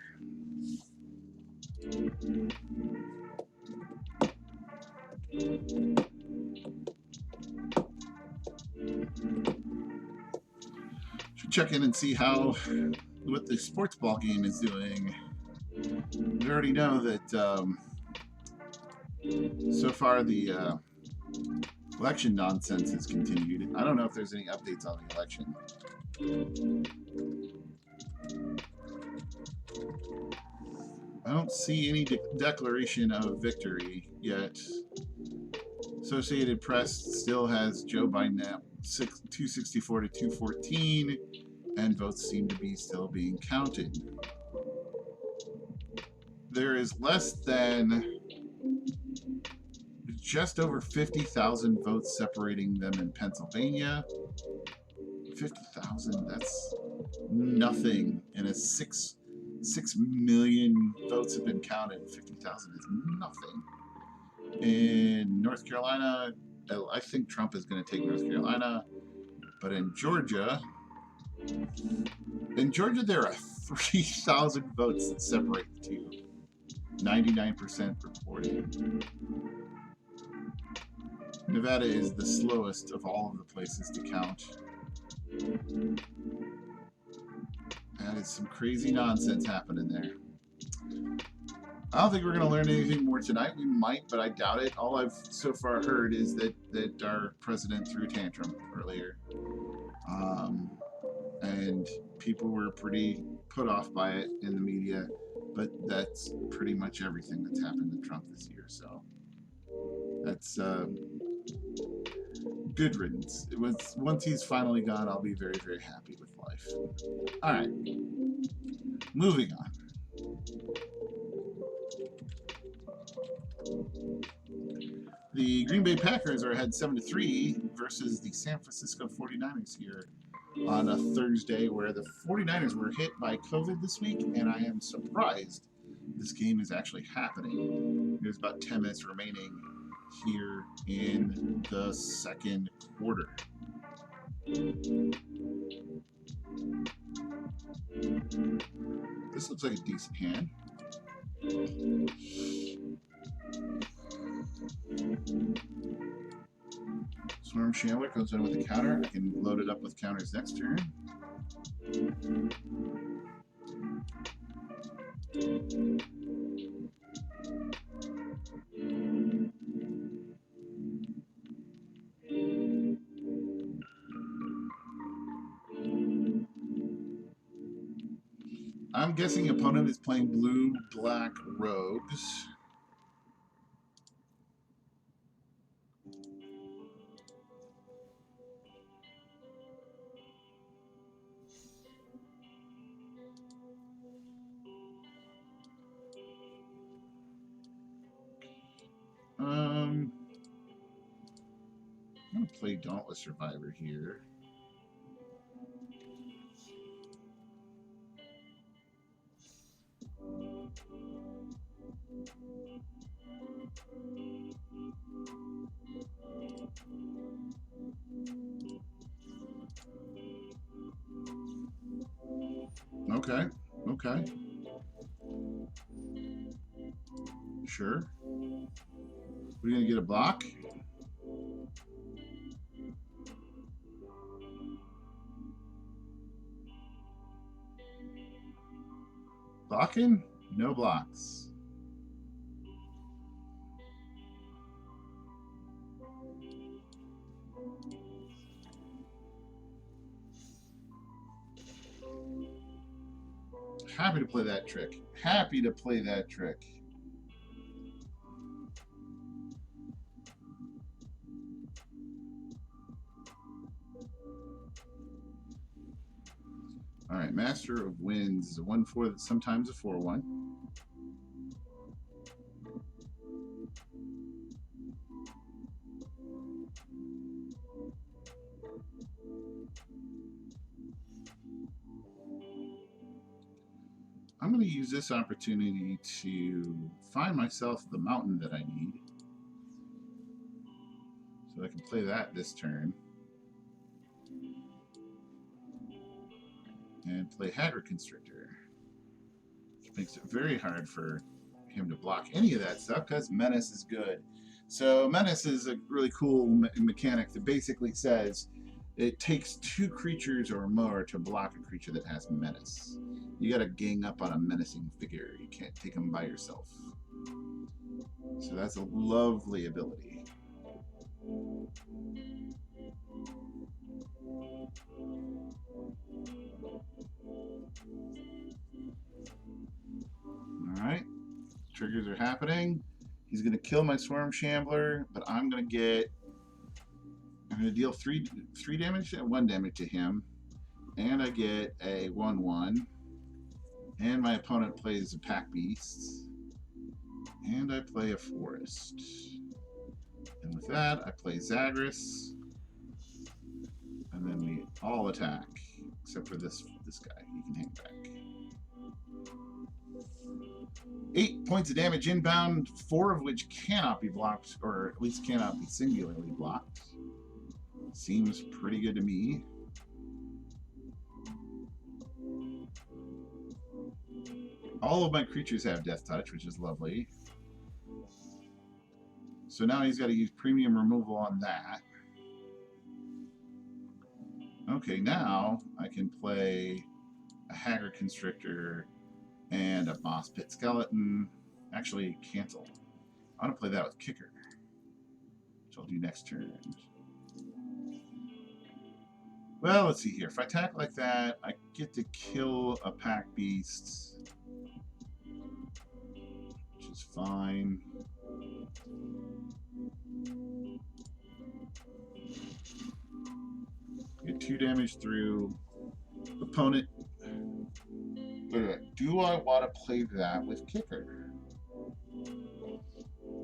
Should check in and see what the sports ball game is doing. We already know that so far the election nonsense has continued. I don't know if there's any updates on the election. I don't see any declaration of victory yet. Associated Press still has Joe Biden at 264 to 214, and votes seem to be still being counted. There is less than just over 50,000 votes separating them in Pennsylvania. 50,000, that's nothing. And a 6 million votes have been counted. 50,000 is nothing. In North Carolina, I think Trump is going to take North Carolina. But in Georgia, there are 3,000 votes that separate the two. 99% reported. Nevada is the slowest of all of the places to count. That is some crazy nonsense happening there. I don't think we're going to learn anything more tonight. We might, but I doubt it. All I've so far heard is that our president threw a tantrum earlier. And people were pretty put off by it in the media. But that's pretty much everything that's happened to Trump this year. So that's good riddance. Once he's finally gone, I'll be very, very happy with life. All right. Moving on. The Green Bay Packers are ahead 7-3 versus the San Francisco 49ers here on a Thursday, where the 49ers were hit by COVID this week, and I am surprised this game is actually happening. There's about 10 minutes remaining here in the second quarter. This looks like a decent hand. Swarm Chandler comes in with a counter. I can load it up with counters next turn. I'm guessing opponent is playing blue-black rogues. I'm going to play Dauntless Survivor here. Okay, okay. Sure. We're going to get a block. Blocking? No blocks. Happy to play that trick. Happy to play that trick. All right, Master of Winds is a 1/4, sometimes a 4/1. I'm going to use this opportunity to find myself the mountain that I need. So I can play that this turn. And play Hagrid Constrictor, which makes it very hard for him to block any of that stuff because Menace is good. So Menace is a really cool mechanic that basically says it takes 2 creatures or more to block a creature that has Menace. You got to gang up on a menacing figure. You can't take them by yourself. So that's a lovely ability. Alright, triggers are happening. He's going to kill my Swarm Shambler, but I'm going to deal 3 damage, 1 damage to him, and I get a 1/1, and my opponent plays a Pack Beast, and I play a Forest. And with that, I play Zagreus. And then we all attack. Except for this guy. He can hang back. 8 points of damage inbound, 4 of which cannot be blocked, or at least cannot be singularly blocked. Seems pretty good to me. All of my creatures have Death Touch, which is lovely. So now he's got to use premium removal on that. Okay, now I can play a Haggard Constrictor and a Moss Pit Skeleton. Actually, cancel. I want to play that with Kicker, which I'll do next turn. Well, let's see here. If I attack like that, I get to kill a Pack Beast, which is fine. Get 2 damage through. Opponent. Wait a minute. Do I want to play that with Kicker?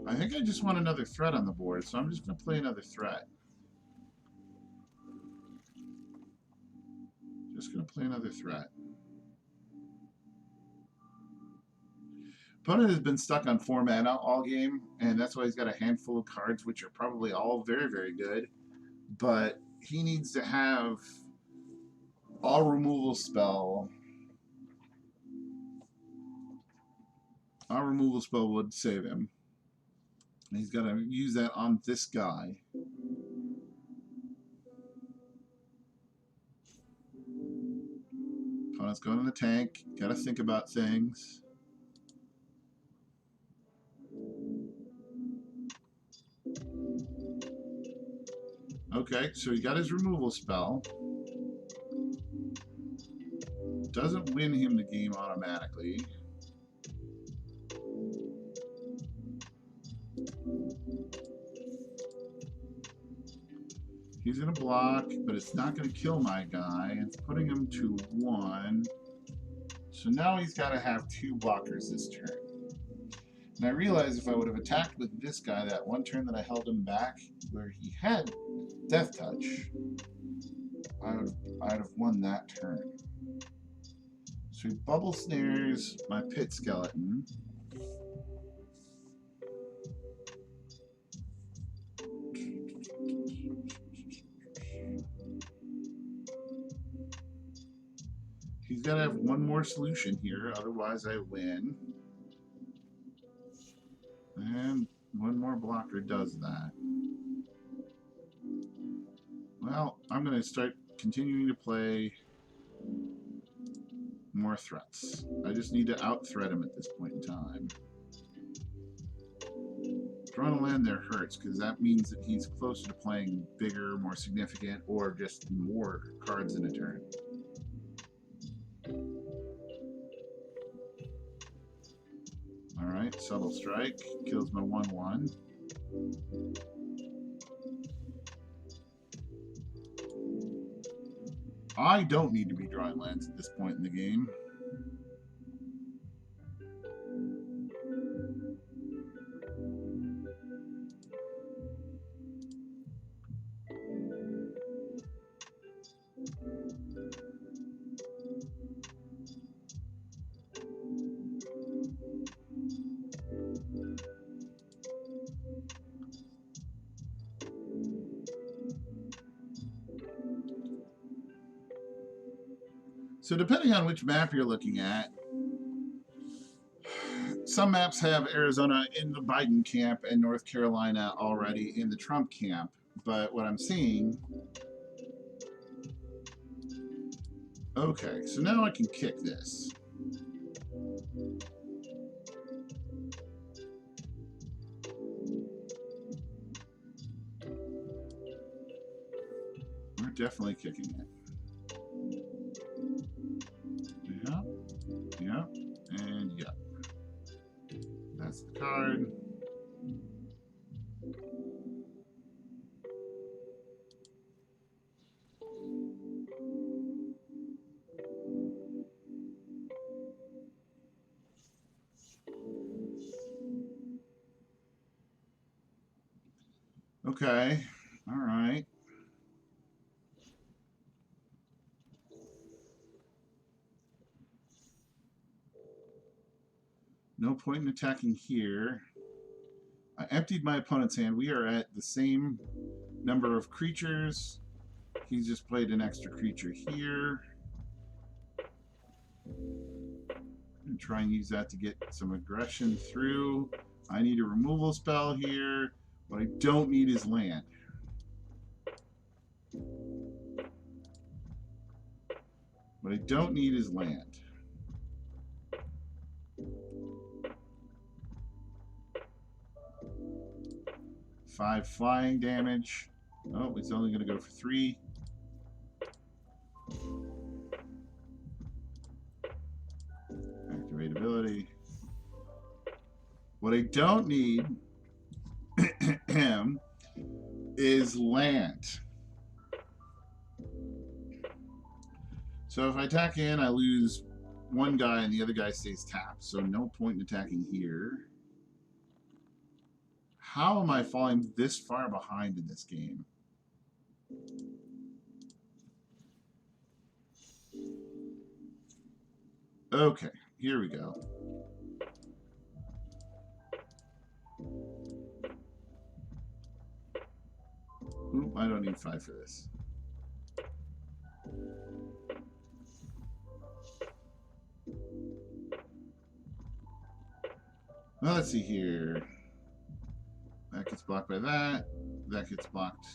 I think I just want another threat on the board, so I'm just going to play another threat. Just going to play another threat. Opponent has been stuck on 4 mana all game, and that's why he's got a handful of cards, which are probably all very, very good. But he needs to have all removal spell. Our removal spell would save him. And he's got to use that on this guy. Opponent's going in the tank. Got to think about things. Okay, so he got his removal spell. Doesn't win him the game automatically. He's going to block, but it's not going to kill my guy. It's putting him to 1. So now he's got to have 2 blockers this turn. And I realized if I would have attacked with this guy that one turn that I held him back, where he had Death Touch, I'd have won that turn. So he bubble snares my Pit Skeleton. He's got to have one more solution here, otherwise I win. And one more blocker does that. Well, I'm going to start continuing to play more threats. I just need to out-threat him at this point in time. Drawing a land there hurts, because that means that he's closer to playing bigger, more significant, or just more cards in a turn. Alright, Subtle Strike kills my 1/1. I don't need to be drawing lands at this point in the game. So depending on which map you're looking at, some maps have Arizona in the Biden camp and North Carolina already in the Trump camp. But what I'm seeing... Okay, so now I can kick this. We're definitely kicking it. Yep, and yep. That's the card. Okay. All right. No point in attacking here. I emptied my opponent's hand. We are at the same number of creatures. He's just played an extra creature here. And try and use that to get some aggression through. I need a removal spell here. What I don't need is land. What I don't need is land. 5 flying damage. Oh, it's only going to go for 3. Activate ability. What I don't need is land. So if I attack in, I lose one guy and the other guy stays tapped. So no point in attacking here. How am I falling this far behind in this game? Okay, here we go. Oop, I don't need 5 for this. Well, let's see here. That gets blocked by that. That gets blocked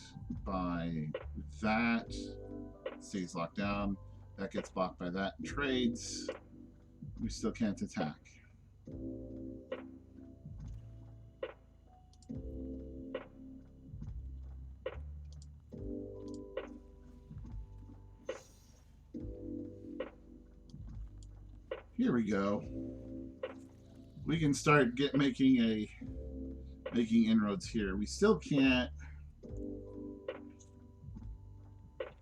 by that. Stays locked down. That gets blocked by that and trades. We still can't attack. Here we go. We can start making inroads here. We still can't.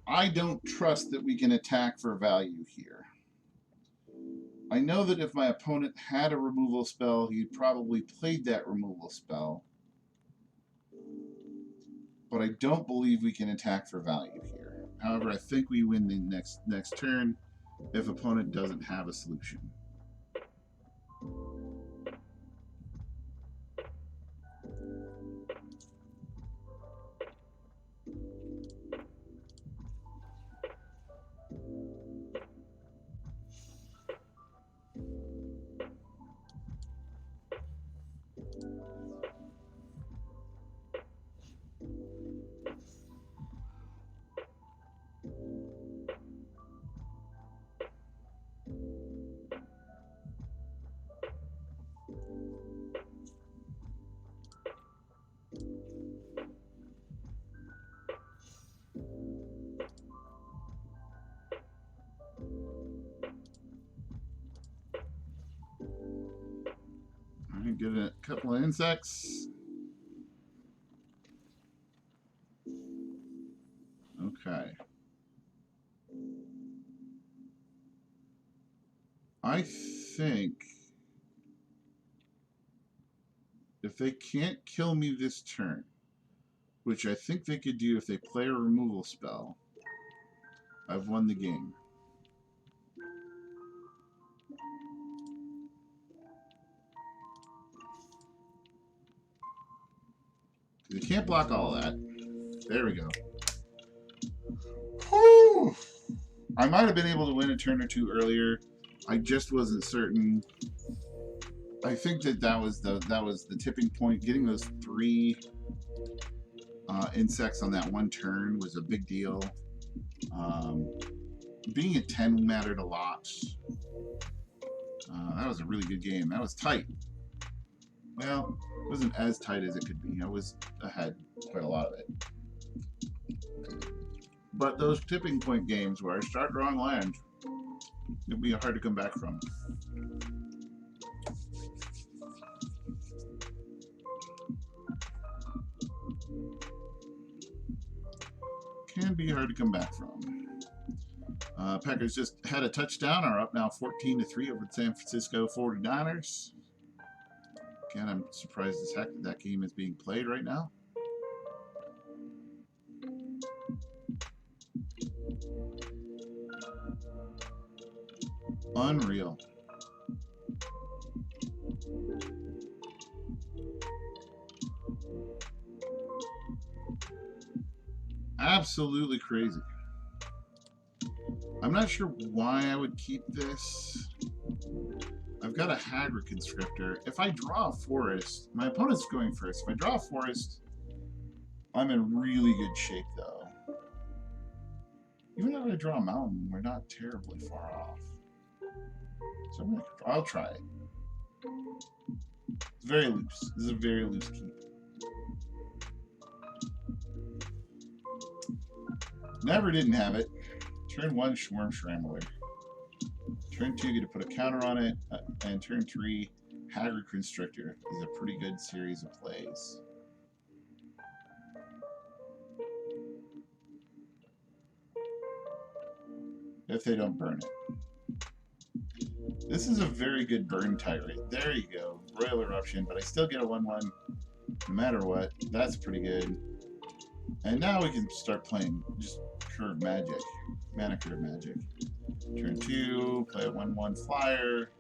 I don't trust that we can attack for value here. I know that if my opponent had a removal spell, he'd probably played that removal spell. But I don't believe we can attack for value here. However, I think we win the next turn if opponent doesn't have a solution. Get a couple of insects. Okay. I think if they can't kill me this turn, which I think they could do if they play a removal spell, I've won the game. They can't block all that. There we go. Whew. I might have been able to win a turn or two earlier. I just wasn't certain. I think that was the tipping point. Getting those 3 insects on that one turn was a big deal. Being at 10 mattered a lot. That was a really good game. That was tight. Well, it wasn't as tight as it could be. I was ahead quite a lot of it. But those tipping point games where I start drawing land, it'd be hard to come back from. Can be hard to come back from. Packers just had a touchdown, are up now 14-3 over the San Francisco 49ers. Again, I'm surprised as heck that game is being played right now. Unreal. Absolutely crazy. I'm not sure why I would keep this. I've got a Hagrid Constrictor. If I draw a forest, my opponent's going first. If I draw a forest, I'm in really good shape, though. Even if I draw a mountain, we're not terribly far off. So I'll try it. It's very loose. This is a very loose keep. Never didn't have it. Turn 1, Schwarm Shramler. Turn 2, get to put a counter on it. And turn 3, Hagrid Constrictor. This is a pretty good series of plays. If they don't burn it. This is a very good burn tyrant. There you go. Royal Eruption, but I still get a 1-1 no matter what. That's pretty good. And now we can start playing just curve magic. Mana curve magic. Turn 2, play a 1-1 flyer.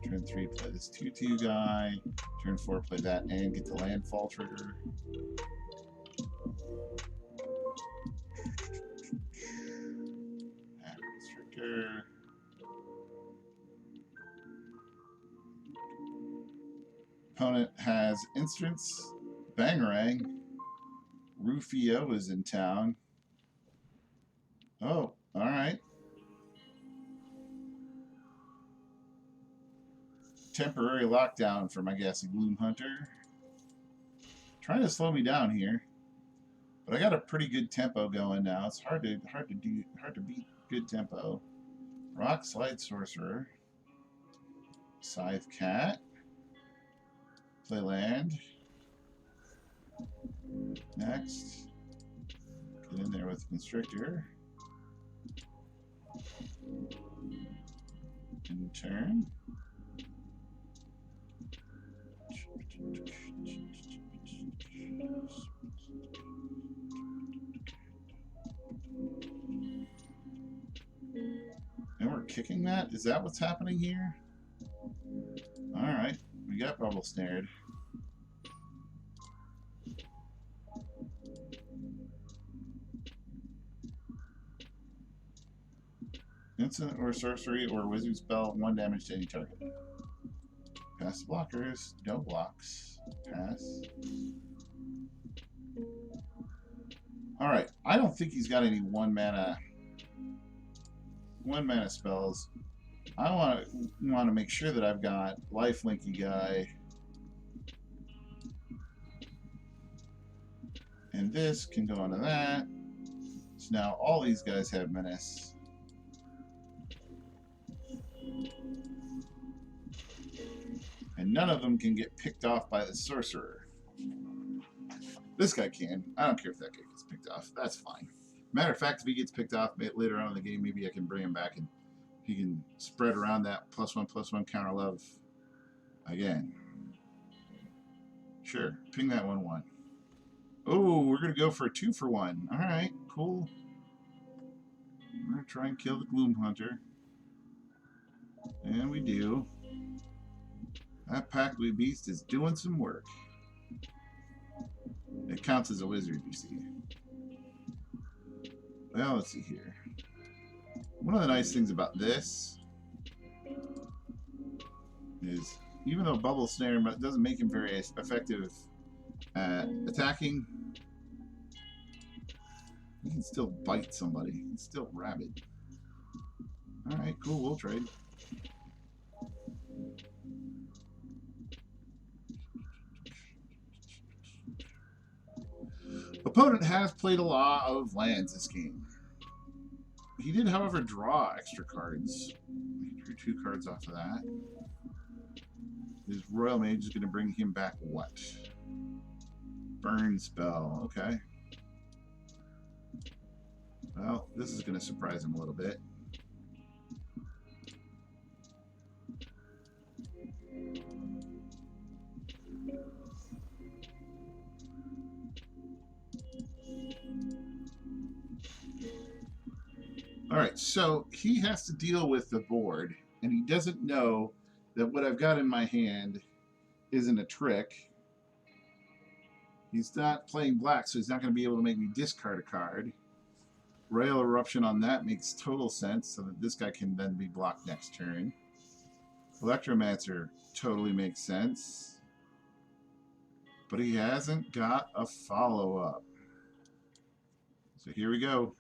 Turn 3, play this 2-2 guy. Turn 4, play that and get the landfall trigger. Constrictor. Opponent has instants. Bangarang. Rufio is in town. Oh, alright. Temporary lockdown for my gassy Gloom Hunter. Trying to slow me down here. But I got a pretty good tempo going now. It's hard to beat good tempo. Rock Slide Sorcerer. Scythe Cat. Play land. Next. Get in there with Constrictor. In turn. And we're kicking that? Is that what's happening here? Alright, we got Bubble Snared. Instant or sorcery or wizard spell, 1 damage to any target. Pass the blockers, no blocks. Pass. Alright, I don't think he's got any 1 mana spells. I want to make sure that I've got lifelinky guy. And this can go into that. So now all these guys have menace. And none of them can get picked off by the sorcerer. This guy can. I don't care if that guy gets picked off. That's fine. Matter of fact, if he gets picked off later on in the game, maybe I can bring him back and he can spread around that +1/+1 counter love again. Sure. Ping that 1/1. Oh, we're going to go for a 2-for-1. All right, cool. We're going to try and kill the Gloom Hunter. And we do. That Packly Beast is doing some work. It counts as a wizard, you see. Well, let's see here. One of the nice things about this is, even though Bubble Snare doesn't make him very effective at attacking, he can still bite somebody. He's still rabid. Alright, cool, we'll trade. Opponent has played a lot of lands this game. He did, however, draw extra cards. He drew 2 cards off of that. His Royal Mage is going to bring him back what? Burn spell, okay. Well, this is going to surprise him a little bit. Alright, so he has to deal with the board, and he doesn't know that what I've got in my hand isn't a trick. He's not playing black, so he's not going to be able to make me discard a card. Royal Eruption on that makes total sense, so that this guy can then be blocked next turn. Electromancer totally makes sense. But he hasn't got a follow-up. So here we go.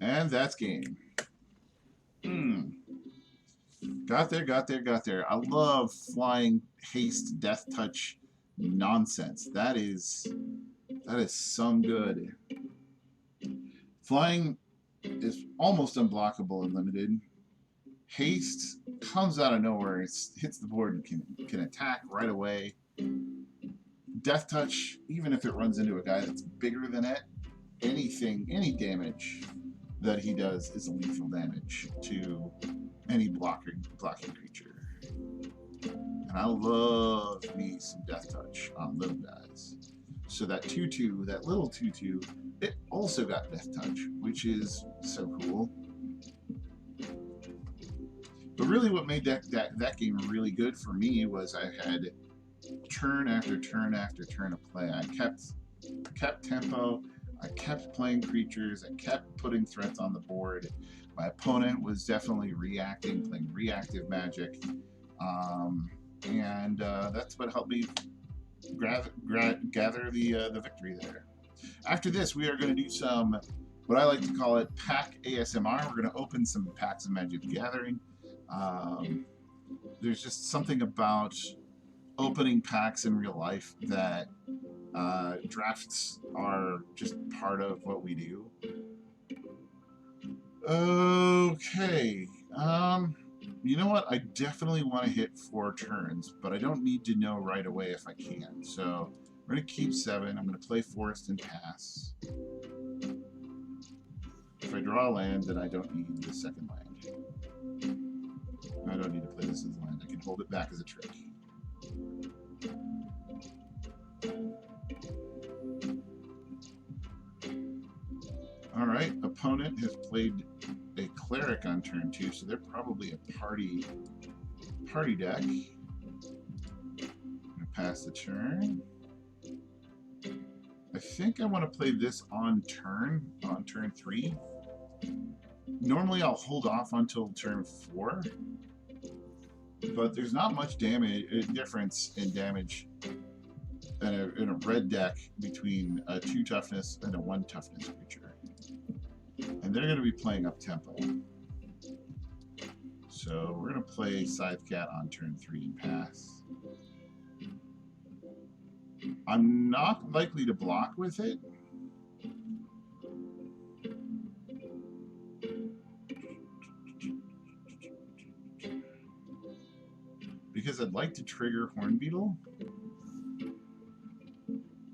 And that's game. Got there, got there, got there. I love flying haste, death touch nonsense. That is some good. Flying is almost unblockable in limited. Haste comes out of nowhere. It hits the board and can attack right away. Death touch, even if it runs into a guy that's bigger than it, any damage that he does is lethal damage to any blocking creature. And I love me some death touch on little guys. So that 2/2, that little 2/2, it also got death touch, which is so cool. But really what made that game really good for me was I had turn after turn after turn of play. I kept tempo, I kept playing creatures, I kept putting threats on the board. My opponent was definitely reacting, playing reactive magic. And that's what helped me gather the victory there. After this, we are going to do some, what I like to call it, pack ASMR. We're going to open some packs of Magic the Gathering. There's just something about opening packs in real life that drafts are just part of what we do. Okay. You know what? I definitely want to hit 4 turns, but I don't need to know right away if I can. So we're going to keep 7. I'm going to play Forest and pass. If I draw a land, then I don't need the second land. I don't need to play this as a land. I can hold it back as a trick. Alright, opponent has played a cleric on turn 2, so they're probably a party deck. I'm gonna pass the turn. I think I want to play this on turn 3. Normally I'll hold off until turn 4, but there's not much difference in damage in a red deck between a 2 toughness and a 1 toughness creature. And they're going to be playing up tempo. So we're going to play Scythe Cat on turn 3 and pass. I'm not likely to block with it. Because I'd like to trigger Hornbeetle.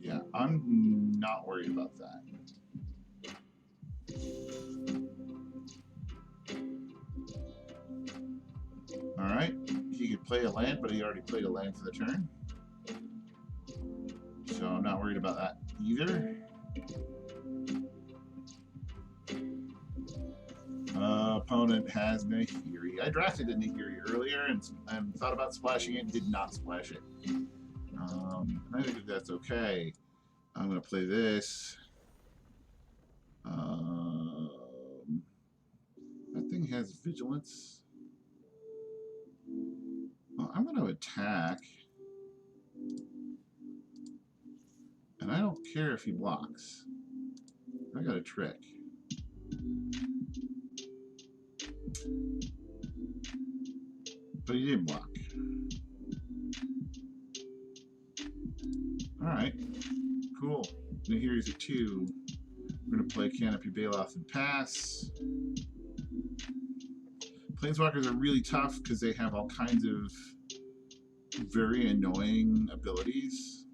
Yeah, I'm not worried about that. Alright, he could play a land, but he already played a land for the turn. So I'm not worried about that either. Opponent has Nahiri. I drafted a Nahiri earlier and thought about splashing it, did not splash it. I think that's okay. I'm going to play this. That thing has vigilance. Well, I'm going to attack. And I don't care if he blocks. I got a trick. But he didn't block. Alright. Cool. Now here's a 2. We're going to play Canopy Baloth and pass. Planeswalkers are really tough because they have all kinds of very annoying abilities.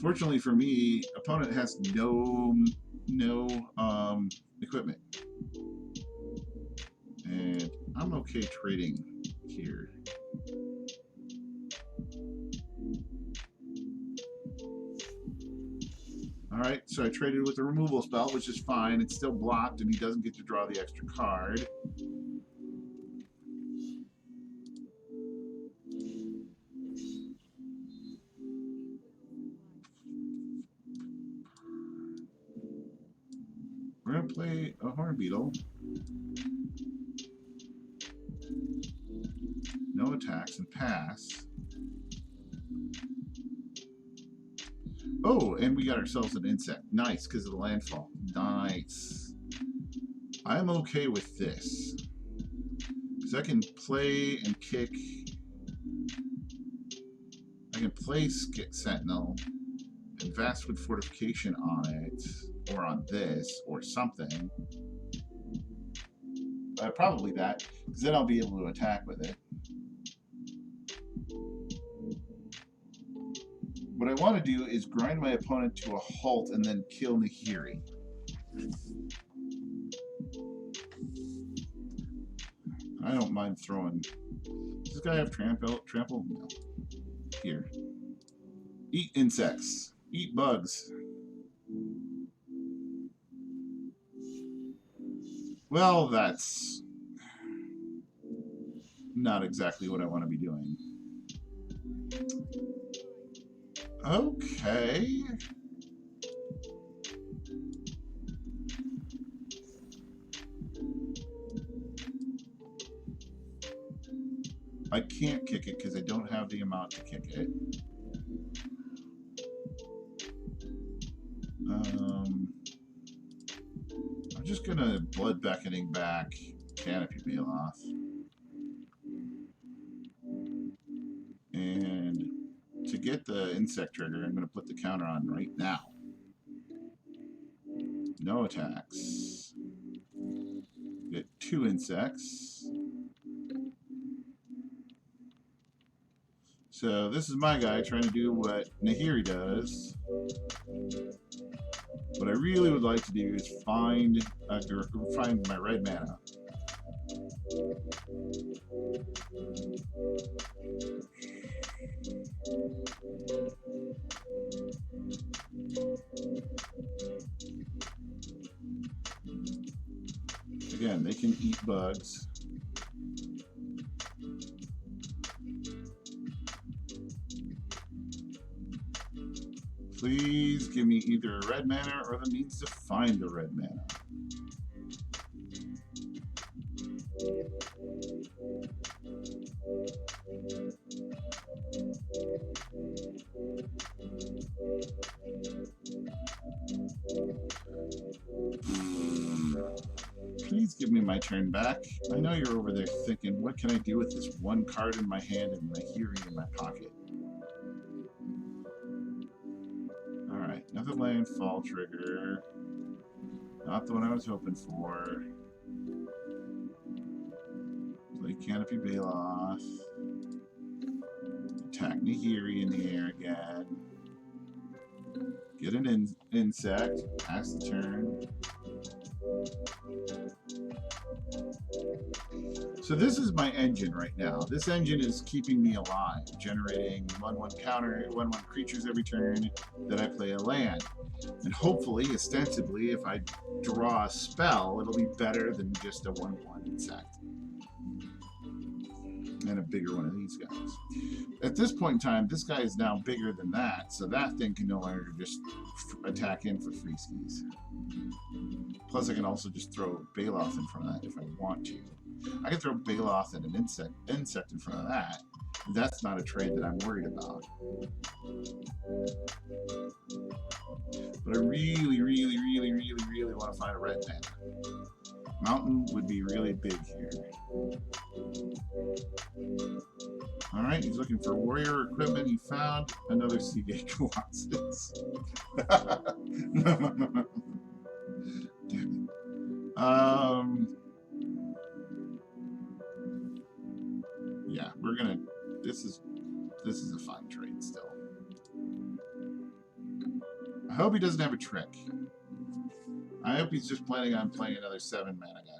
Fortunately for me, opponent has no equipment. And I'm okay trading here. Alright, so I traded with the removal spell, which is fine. It's still blocked, and he doesn't get to draw the extra card. We're going to play a Horn Beetle. No attacks and pass. Oh, and we got ourselves an insect. Nice, because of the landfall. Nice. I'm okay with this. Because I can play and kick. I can play Sentinel and Vastwood Fortification on it, or on this, or something. Probably that, because then I'll be able to attack with it. What I want to do is grind my opponent to a halt and then kill Nahiri. I don't mind throwing. Does this guy have trample? No. Here. Eat insects. Eat bugs. Well, that's not exactly what I want to be doing. Okay. I can't kick it because I don't have the amount to kick it. I'm just gonna Blood Beckoning back Canopy Bailoff. And to get the insect trigger, I'm gonna put the counter on right now. No attacks. Get 2 insects. So this is my guy trying to do what Nahiri does. What I really would like to do is find my red mana. Again, they can eat bugs. Please give me either a red mana or the means to find the red mana. Please give me my turn back. I know you're over there thinking, what can I do with this one card in my hand and my hearing in my pocket? Alright, another landfall trigger. Not the one I was hoping for. Play Canopy Bailoff. Attack Nahiri in the air again. Get an insect. Pass the turn. So this is my engine right now. This engine is keeping me alive, generating 1/1 counter, 1/1 creatures every turn that I play a land. And hopefully, ostensibly, if I draw a spell, it'll be better than just a 1/1 insect. And a bigger one of these guys. At this point in time, this guy is now bigger than that, so that thing can no longer just attack in for free skis. Plus, I can also just throw Bailoff in front of that if I want to. I can throw Bailoff and an insect in front of that. That's not a trade that I'm worried about. But I really, really, really, really, really want to find a red mana. Mountain would be really big here. Alright, he's looking for warrior equipment. He found another Seagate Colossus. No. Damn it. Yeah, we're gonna. This is a fine trade still. I hope he doesn't have a trick. I hope he's just planning on playing another 7 mana guy.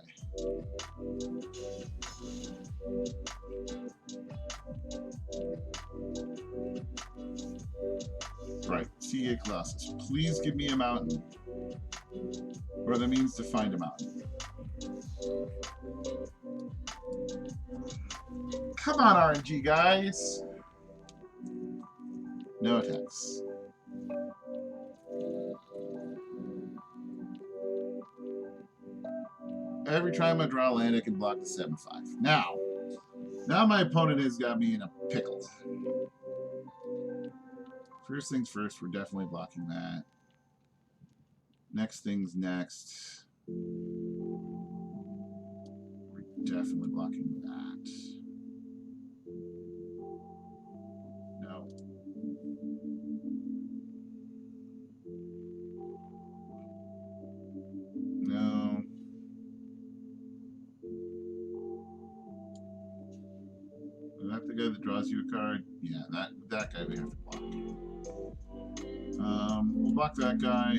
Right, CA Colossus. Please give me a mountain. Or the means to find a mountain. Come on, RNG guys. No attacks. Every time I draw a land, I can block the 7/5. Now my opponent has got me in a pickle. First things first, we're definitely blocking that. Next things next. We're definitely blocking that. No. No. Is that the guy that draws you a card? Yeah, that guy we have to block. We'll block that guy.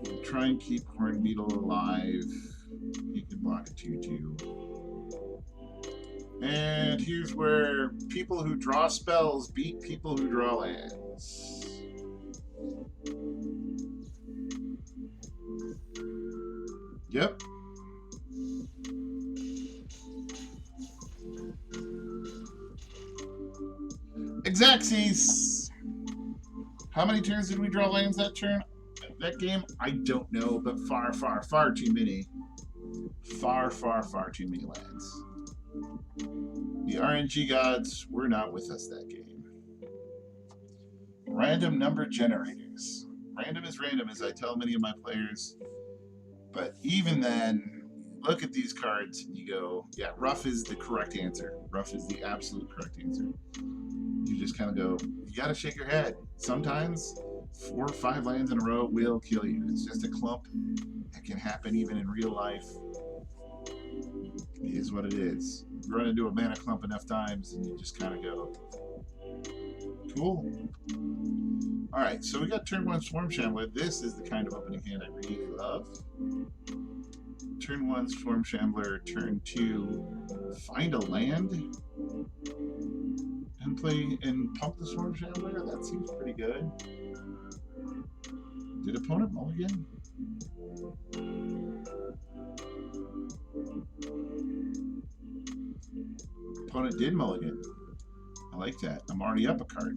We'll try and keep Hornbeetle alive. He can block a 2/2. And here's where people who draw spells beat people who draw lands. Yep. Exacxies! How many turns did we draw lands that turn? That game? I don't know, but far, far, far too many. Far, far, far too many lands. The RNG gods were not with us that game. Random number generators. Random is random, as I tell many of my players. But even then, look at these cards and you go, yeah, rough is the correct answer. Rough is the absolute correct answer. You just kind of go, you got to shake your head. Sometimes 4 or 5 lands in a row will kill you. It's just a clump. It can happen even in real life. It is what it is. You run into a mana clump enough times and you just kind of go, cool. Alright, so we got turn 1 Swarm Shambler. This is the kind of opening hand I really love. Turn 1 Swarm Shambler, turn 2 find a land and play and pump the Swarm Shambler. That seems pretty good. Did opponent mulligan? Opponent did mulligan. I like that. I'm already up a card.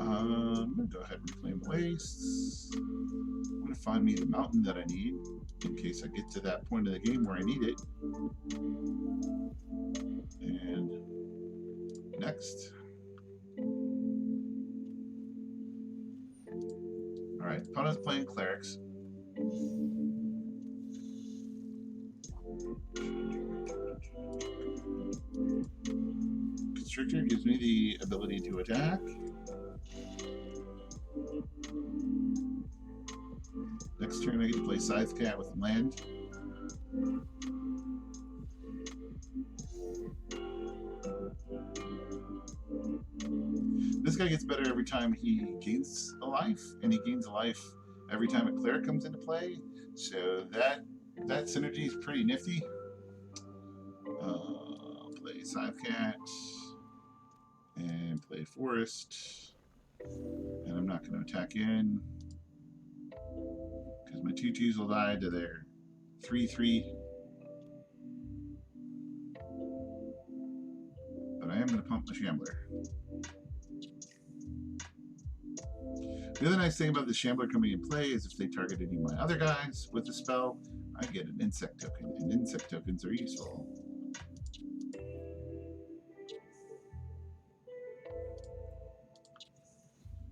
I'm going to go ahead and reclaim wastes. I'm going to find me the mountain that I need in case I get to that point of the game where I need it. And next. Alright, opponent's playing clerics. Constrictor gives me the ability to attack. Next turn I get to play Scythe Cat with land. This guy gets better every time he gains a life, and he gains a life every time a cleric comes into play. So that synergy is pretty nifty. I'll play Scythe Cat and play Forest, and I'm not going to attack in because my 2/2s will die to their 3/3. But I am going to pump the Shambler. The other nice thing about the Shambler coming in play is if they target any of my other guys with the spell, I get an insect token, and insect tokens are useful.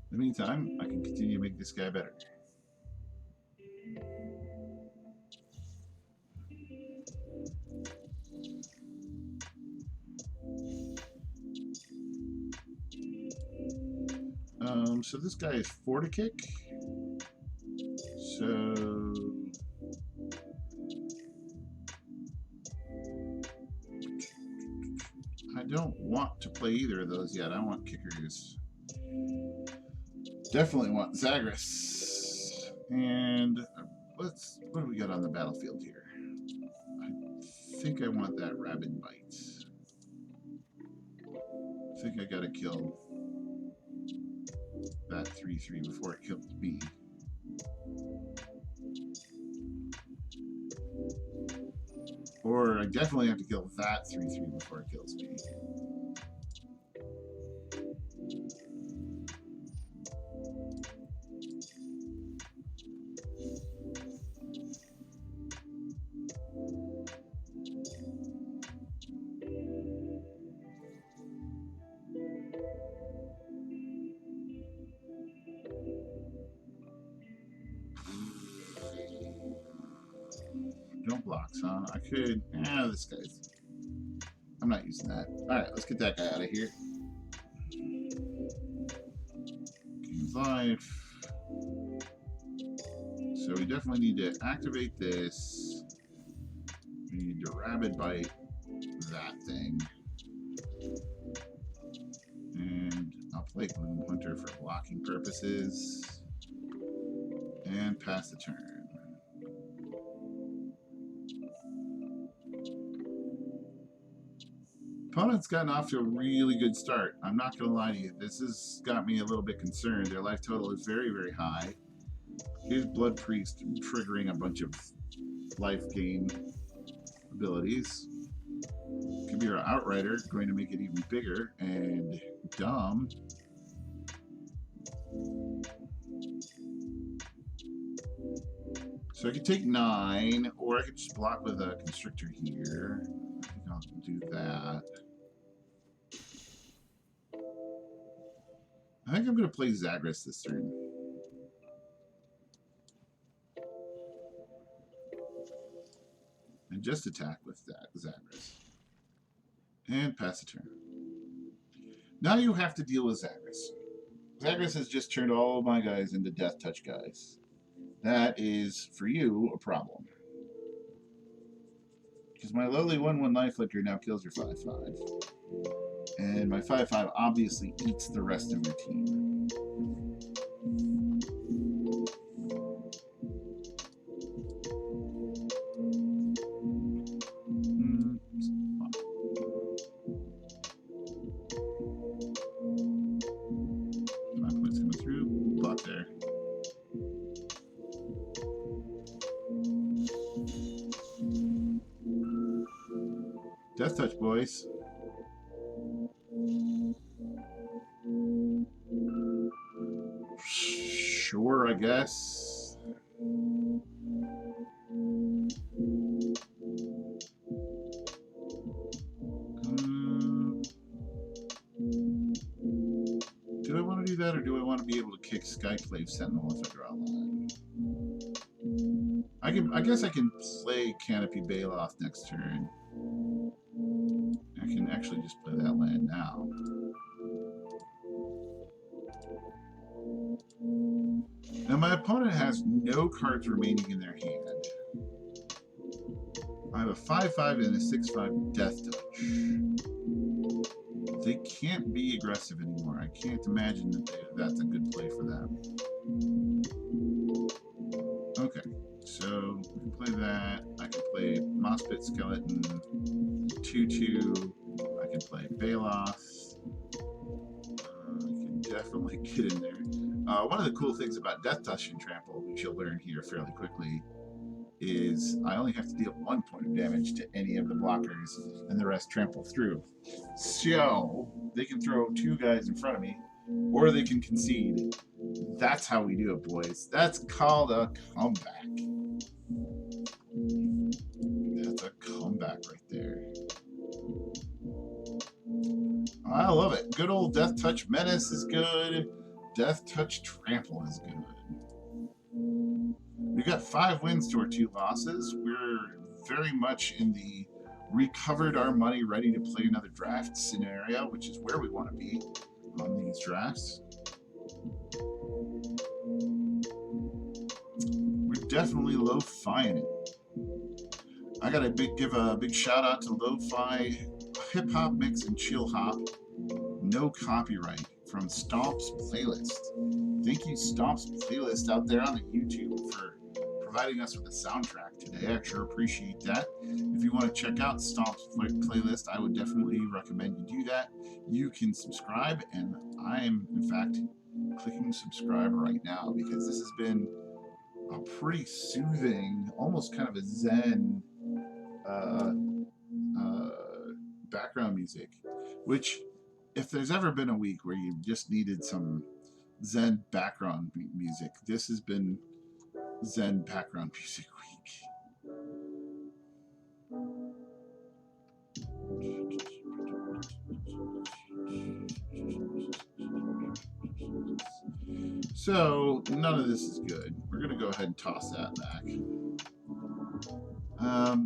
In the meantime, I can continue to make this guy better. So this guy is 4 to kick. So I don't want to play either of those yet. I want kickers. Definitely want Zagreus. And what do we got on the battlefield here? I think I want that rabid bite. I think I gotta kill that 3/3 before it kills me. Or I definitely have to kill that 3/3 before it kills me. Don't blocks, huh? I could. This guy's. I'm not using that. Alright, let's get that guy out of here. Gains life. So we definitely need to activate this. We need to rabid bite that thing. And I'll play Gloom Hunter for blocking purposes. And pass the turn. Opponent's gotten off to a really good start. I'm not going to lie to you. This has got me a little bit concerned. Their life total is very, very high. Here's Blood Priest triggering a bunch of life gain abilities. Could be our Outrider, going to make it even bigger. And dumb. So I could take 9, or I could just block with a Constrictor here. I think I'll do that. I think I'm going to play Zagras this turn. And just attack with that Zagras. And pass the turn. Now you have to deal with Zagras. Zagras has just turned all my guys into Death Touch guys. That is, for you, a problem. Because my lowly 1/1 life flicker now kills your 5/5. And my 5/5 obviously eats the rest of your team. My points coming through. Block there. Death Touch, boys. Sure, I guess. Do I want to do that, or do I want to be able to kick Skyclave Sentinel if I draw a line? I guess I can play Canopy Baloth next turn. I can actually just play that land now. Now my opponent has no cards remaining in their hand. I have a 5/5 and a 6/5 Death Touch. They can't be aggressive anymore. I can't imagine that that's a good play for them. Okay, so we can play that. I can play Moss-Pit Skeleton, 2/2. I can play Baloth. I can definitely get in there. One of the cool things about Death Touch and Trample, which you'll learn here fairly quickly, is I only have to deal 1 point of damage to any of the blockers, and the rest trample through. So they can throw 2 guys in front of me, or they can concede. That's how we do it, boys. That's called a comeback. That's a comeback right there. I love it. Good old Death Touch Menace is good. Death Touch Trample is good. We got 5 wins to our 2 losses. We're very much in the recovered our money, ready to play another draft scenario, which is where we want to be on these drafts. We're definitely lo-fiing it. I gotta give a big shout out to Lo-Fi Hip Hop Mix and Chill Hop. No copyright from Stomp's Playlist. Thank you, Stomp's Playlist, out there on the YouTube, for providing us with a soundtrack today. I sure appreciate that. If you want to check out Stomp's playlist, I would definitely recommend you do that. You can subscribe, and I am, in fact, clicking subscribe right now because this has been a pretty soothing, almost kind of a zen background music, which, if there's ever been a week where you just needed some zen background music, this has been zen background music week. So none of this is good. We're gonna go ahead and toss that back.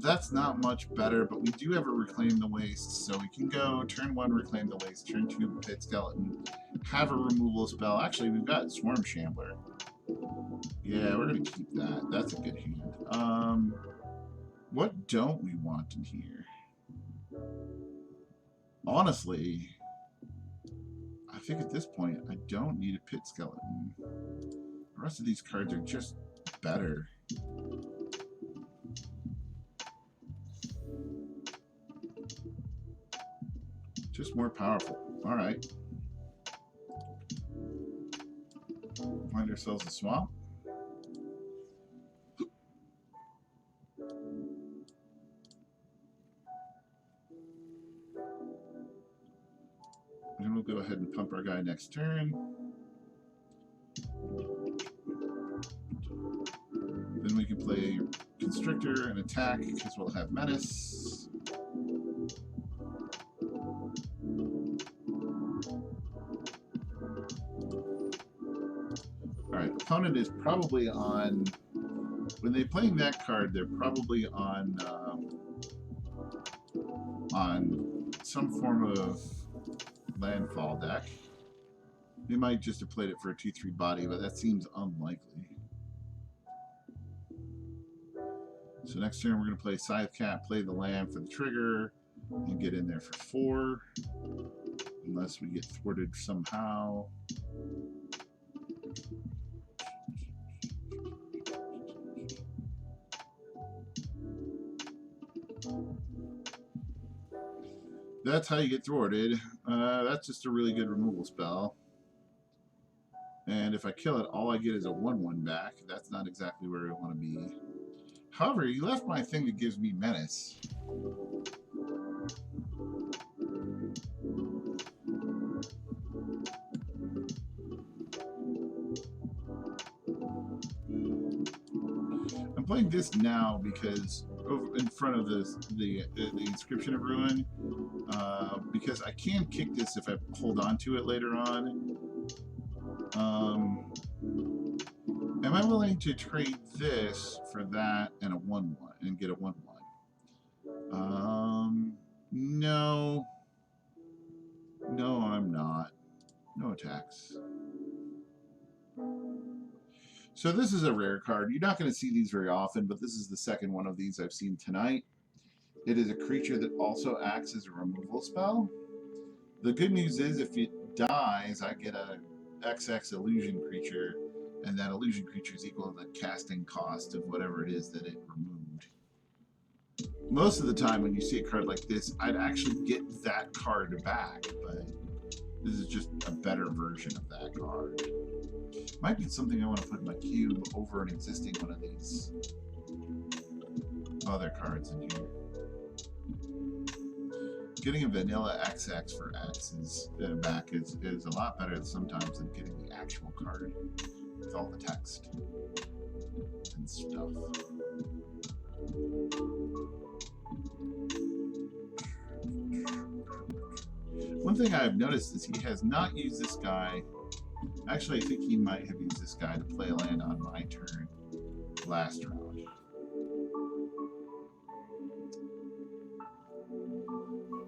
That's not much better, but we do have a Reclaim the Waste, so we can go turn 1, Reclaim the Waste, turn 2, Pit Skeleton, have a removal spell. Actually, we've got Swarm Shambler. Yeah, we're going to keep that. That's a good hand. What don't we want in here? Honestly, I think at this point, I don't need a Pit Skeleton. The rest of these cards are just better. Just more powerful. All right. Find ourselves a swamp. And we'll go ahead and pump our guy next turn. Then we can play Constrictor and attack because we'll have Menace. Alright, opponent is probably on... When they're playing that card, they're probably on some form of landfall deck. They might just have played it for a 2/3 body, but that seems unlikely. So next turn we're going to play Scythe Cat, play the land for the trigger, and get in there for 4. Unless we get thwarted somehow. That's how you get thwarted. That's just a really good removal spell. And if I kill it, all I get is a 1/1 back. That's not exactly where I want to be. However, you left my thing that gives me Menace. I'm playing this now because over in front of the Inscription of Ruin, because I can kick this if I hold on to it later on. Am I willing to trade this for that and a 1/1 and get a 1/1? No. No, I'm not. No attacks. So this is a rare card. You're not going to see these very often, but this is the second one of these I've seen tonight. It is a creature that also acts as a removal spell. The good news is if it dies, I get a XX illusion creature, and that illusion creature is equal to the casting cost of whatever it is that it removed. Most of the time when you see a card like this, I'd actually get that card back, but this is just a better version of that card. Might be something I want to put in my cube over an existing one of these other cards in here. Getting a vanilla XX for X back is a lot better sometimes than getting the actual card with all the text and stuff. One thing I've noticed is he has not used this guy. Actually, I think he might have used this guy to play land on my turn last round.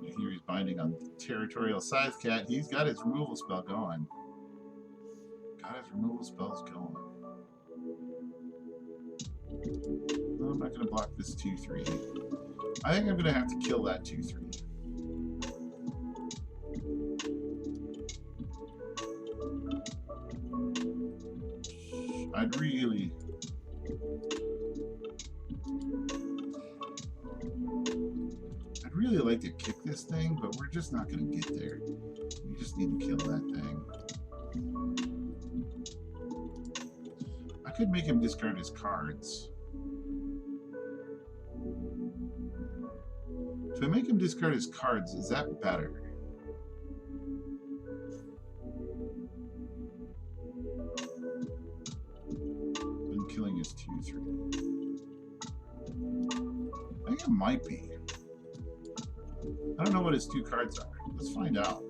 Here he's binding on Territorial Scythe Cat. He's got his removal spell going. Got his removal spells going. Well, I'm not going to block this 2/3. I think I'm going to have to kill that 2/3. I'd really... really like to kick this thing, but we're just not going to get there. We just need to kill that thing. I could make him discard his cards. If I make him discard his cards, is that better? Than killing his 2/3. I think it might be. I don't know what his 2 cards are. Let's find out.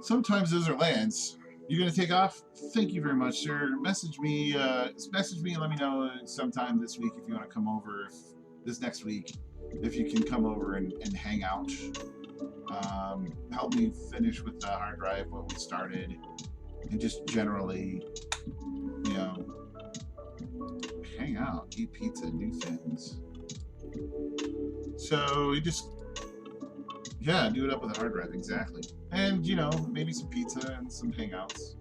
Sometimes those are lands. You're gonna take off? Thank you very much, sir. Message me and let me know sometime this week if you want to come over. This next week, if you can come over and hang out. Help me finish with the hard drive what we started, and just generally, you know, hang out, eat pizza, do things. So you just, yeah, do it up with a hard drive, exactly. And, you know, maybe some pizza and some hangouts.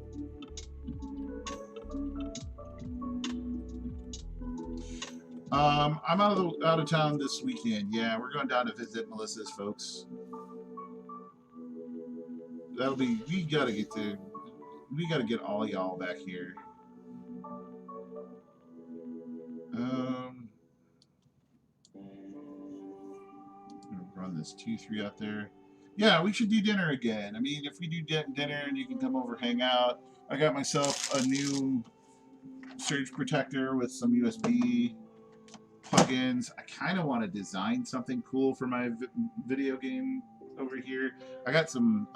I'm out of town this weekend. Yeah, we're going down to visit Melissa's folks. That'll be, we gotta get all y'all back here. Run this 2/3 out there. Yeah, we should do dinner again. I mean, if we do dinner and you can come over, hang out. I got myself a new surge protector with some USB plugins. I kind of want to design something cool for my video game over here. I got some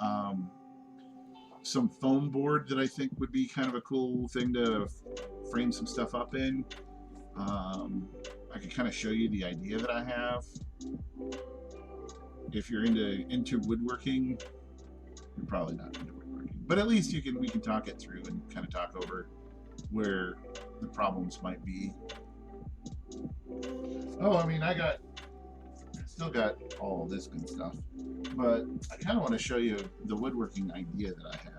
foam board that I think would be kind of a cool thing to frame some stuff up in. I can kind of show you the idea that I have. If you're into woodworking, you're probably not into woodworking, but at least we can talk it through and kind of talk over where the problems might be. Oh, I mean, I still got all this good stuff, but I kind of want to show you the woodworking idea that I have.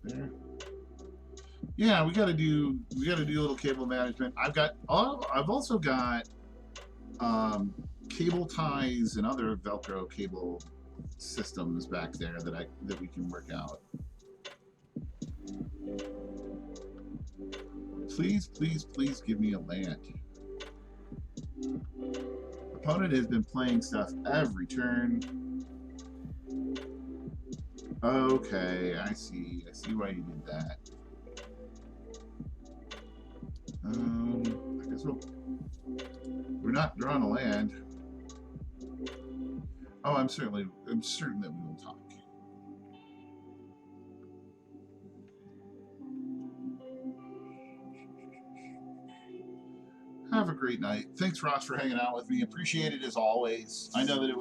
There. Yeah, we got to do a little cable management. I've also got cable ties and other Velcro cable systems back there that we can work out. Please, please, please give me a land. Opponent has been playing stuff every turn. Okay, I see why you did that. I guess we're not drawing a land. Oh, I'm certain that we will talk. Have a great night. Thanks, Ross, for hanging out with me. Appreciate it as always. I know that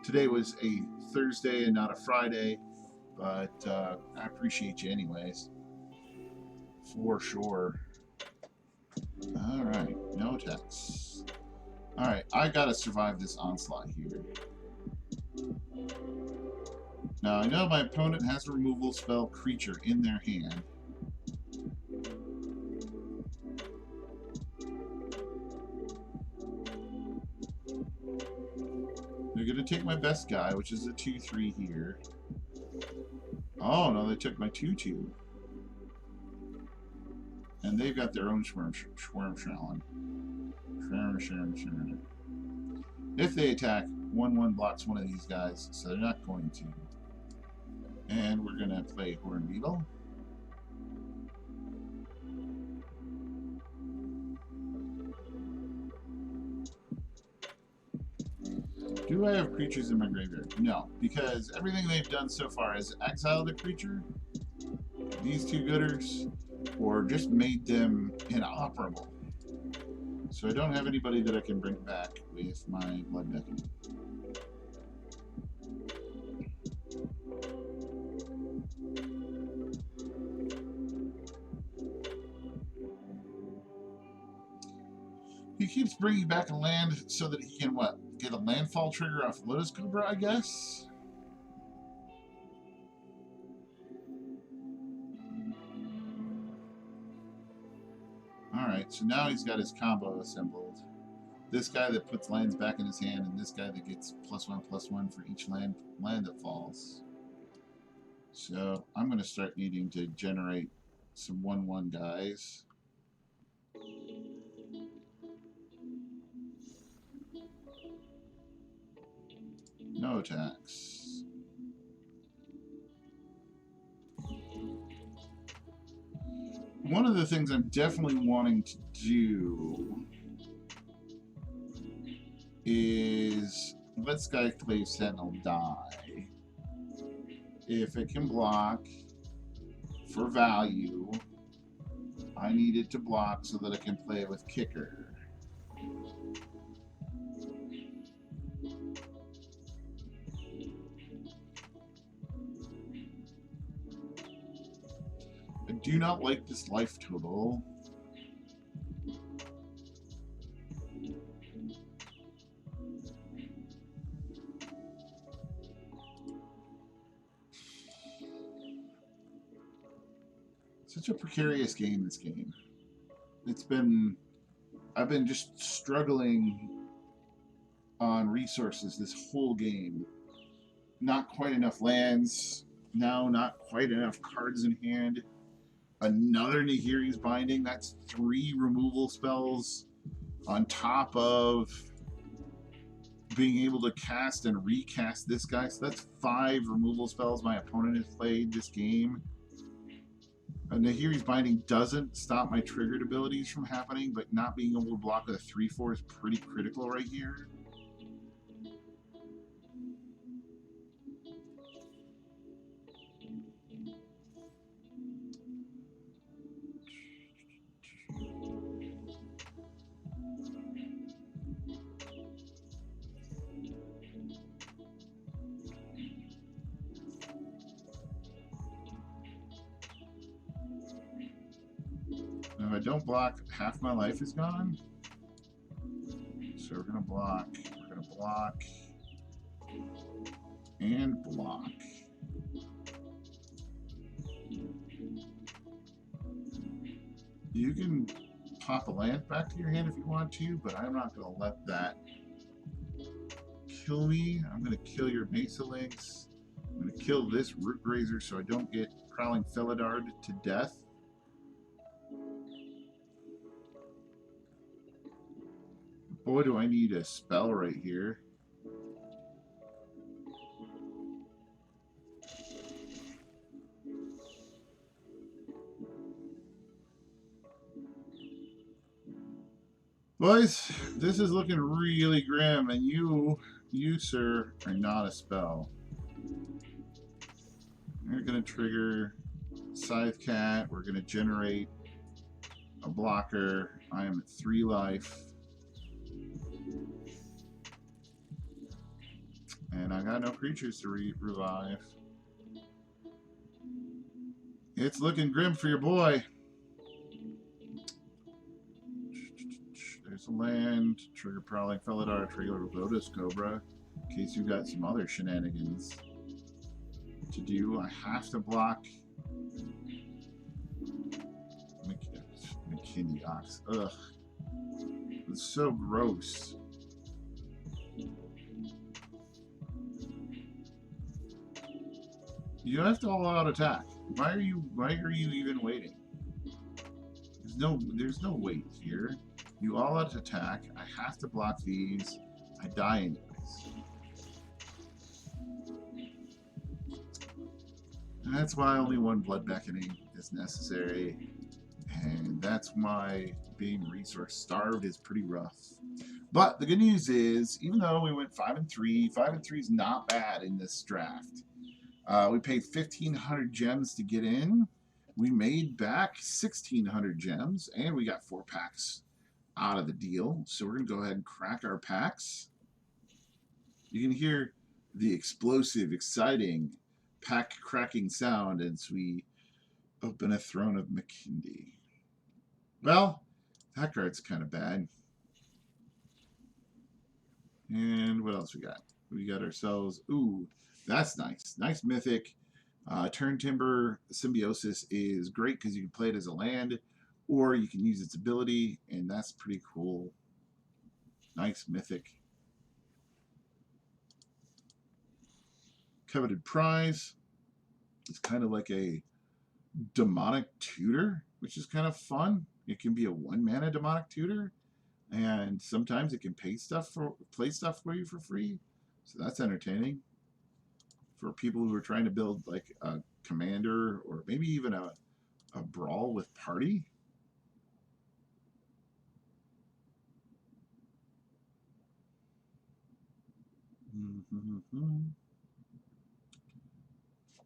today was a Thursday and not a Friday, but I appreciate you anyways. For sure. All right, no attacks. All right, I gotta survive this onslaught here. Now I know my opponent has a removal spell creature in their hand. They're gonna take my best guy, which is a 2/3 here. Oh no, they took my 2/2. And they've got their own Schwarmschalen. If they attack, 1/1 blocks one of these guys, so they're not going to. And we're going to play Horn Beetle. Do I have creatures in my graveyard? No, because everything they've done so far is exiled a creature, these two gooders, or just made them inoperable. So I don't have anybody that I can bring back with my Blood Beckoning. He keeps bringing back a land so that he can, what, get a landfall trigger off Lotus Cobra, I guess. Alright, so now he's got his combo assembled. This guy that puts lands back in his hand, and this guy that gets +1/+1 for each land that falls. So I'm going to start needing to generate some 1/1 guys. No attacks. One of the things I'm definitely wanting to do is let Skyclave Sentinel die. If it can block for value, I need it to block so that I can play with Kicker. I do not like this life total. Such a precarious game, this game. I've been just struggling on resources this whole game. Not quite enough lands. Now not quite enough cards in hand. Another Nahiri's Binding. That's 3 removal spells on top of being able to cast and recast this guy. So that's 5 removal spells my opponent has played this game. Nahiri's Binding doesn't stop my triggered abilities from happening, but not being able to block with a 3/4 is pretty critical right here. If I don't block, half my life is gone. So we're going to block. We're going to block. And block. You can pop a land back to your hand if you want to, but I'm not going to let that kill me. I'm going to kill your Mesa Lynx. I'm going to kill this Root Grazer so I don't get Prowling Felidard to death. Boy, do I need a spell right here. Boys, this is looking really grim, and you, sir, are not a spell. We're going to trigger Scythe Cat. We're going to generate a blocker. I am at 3 life. And I got no creatures to revive. It's looking grim for your boy. There's a land. Trigger Prowling Felidar. Trigger Lotus Cobra. In case you got some other shenanigans to do. I have to block McKinney Ox. Ugh. It's so gross. You have to all out attack. Why are you even waiting? There's no wait here. You all out attack. I have to block these. I die anyways. And that's why only 1 Blood Beckoning is necessary. And that's why being resource starved is pretty rough. But the good news is, even though we went 5-3, 5-3 is not bad in this draft. We paid 1,500 gems to get in. We made back 1,600 gems, and we got 4 packs out of the deal. So we're going to go ahead and crack our packs. You can hear the explosive, exciting pack cracking sound as we open a Throne of McKinney. Well, that card's kind of bad. And what else we got? We got ourselves. Ooh, that's nice. Nice mythic. Turn Timber Symbiosis is great because you can play it as a land, or you can use its ability, and that's pretty cool. Nice mythic. Coveted Prize. It's kind of like a demonic tutor, which is kind of fun. It can be a 1 mana demonic tutor, and sometimes it can play stuff for you for free. So that's entertaining for people who are trying to build like a commander or maybe even a brawl with party.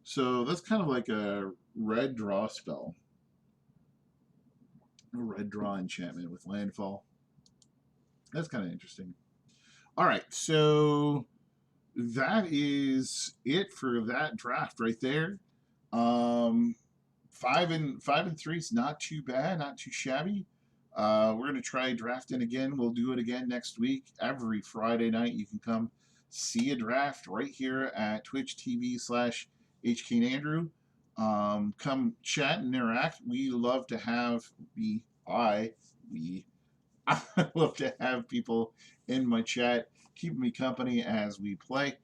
So that's kind of like a red draw spell, a red draw enchantment with landfall. That's kind of interesting. All right, so that is it for that draft right there. Um, 5-3 is not too bad, not too shabby. We're gonna try drafting again. We'll do it again next week. Every Friday night, you can come see a draft right here at Twitch TV/HKandrew. Come chat and interact. We love to have we I love to have people in my chat keeping me company as we play.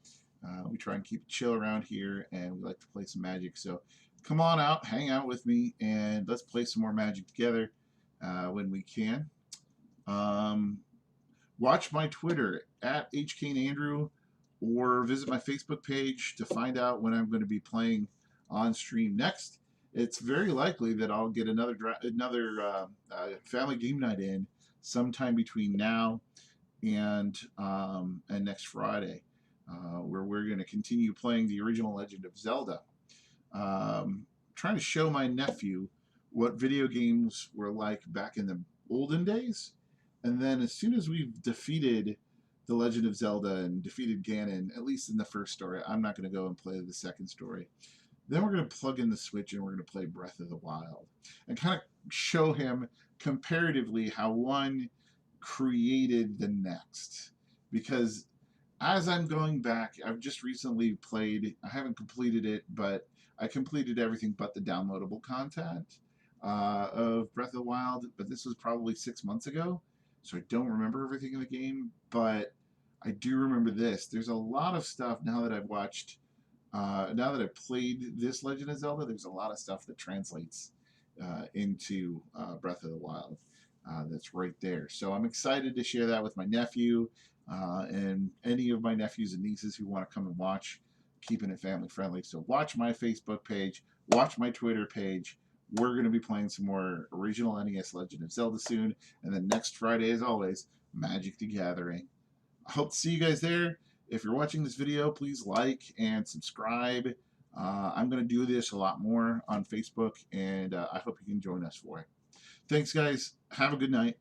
We try and keep it chill around here, and we like to play some Magic. So come on out, hang out with me, and let's play some more Magic together when we can. Um, Watch my Twitter at HKandrew or visit my Facebook page to find out when I'm going to be playing on stream next. It's very likely that I'll get another family game night in sometime between now and next Friday, where we're going to continue playing the original Legend of Zelda. Trying to show my nephew what video games were like back in the olden days, and then as soon as we've defeated the Legend of Zelda and defeated Ganon, at least in the first story, I'm not going to go and play the second story. Then we're going to plug in the Switch and we're going to play Breath of the Wild and kind of show him comparatively how one created the next. Because as I'm going back, I've just recently played, I haven't completed it, but I completed everything but the downloadable content of Breath of the Wild. But this was probably 6 months ago. So I don't remember everything in the game, but I do remember this. There's a lot of stuff now that I've watched now that I've played this Legend of Zelda, there's a lot of stuff that translates into Breath of the Wild that's right there. So I'm excited to share that with my nephew and any of my nephews and nieces who want to come and watch, keeping it family friendly. So watch my Facebook page, watch my Twitter page. We're going to be playing some more original NES Legend of Zelda soon. And then next Friday, as always, Magic the Gathering. I hope to see you guys there. If you're watching this video, please like and subscribe. I'm going to do this a lot more on Facebook, and I hope you can join us for it. Thanks, guys. Have a good night.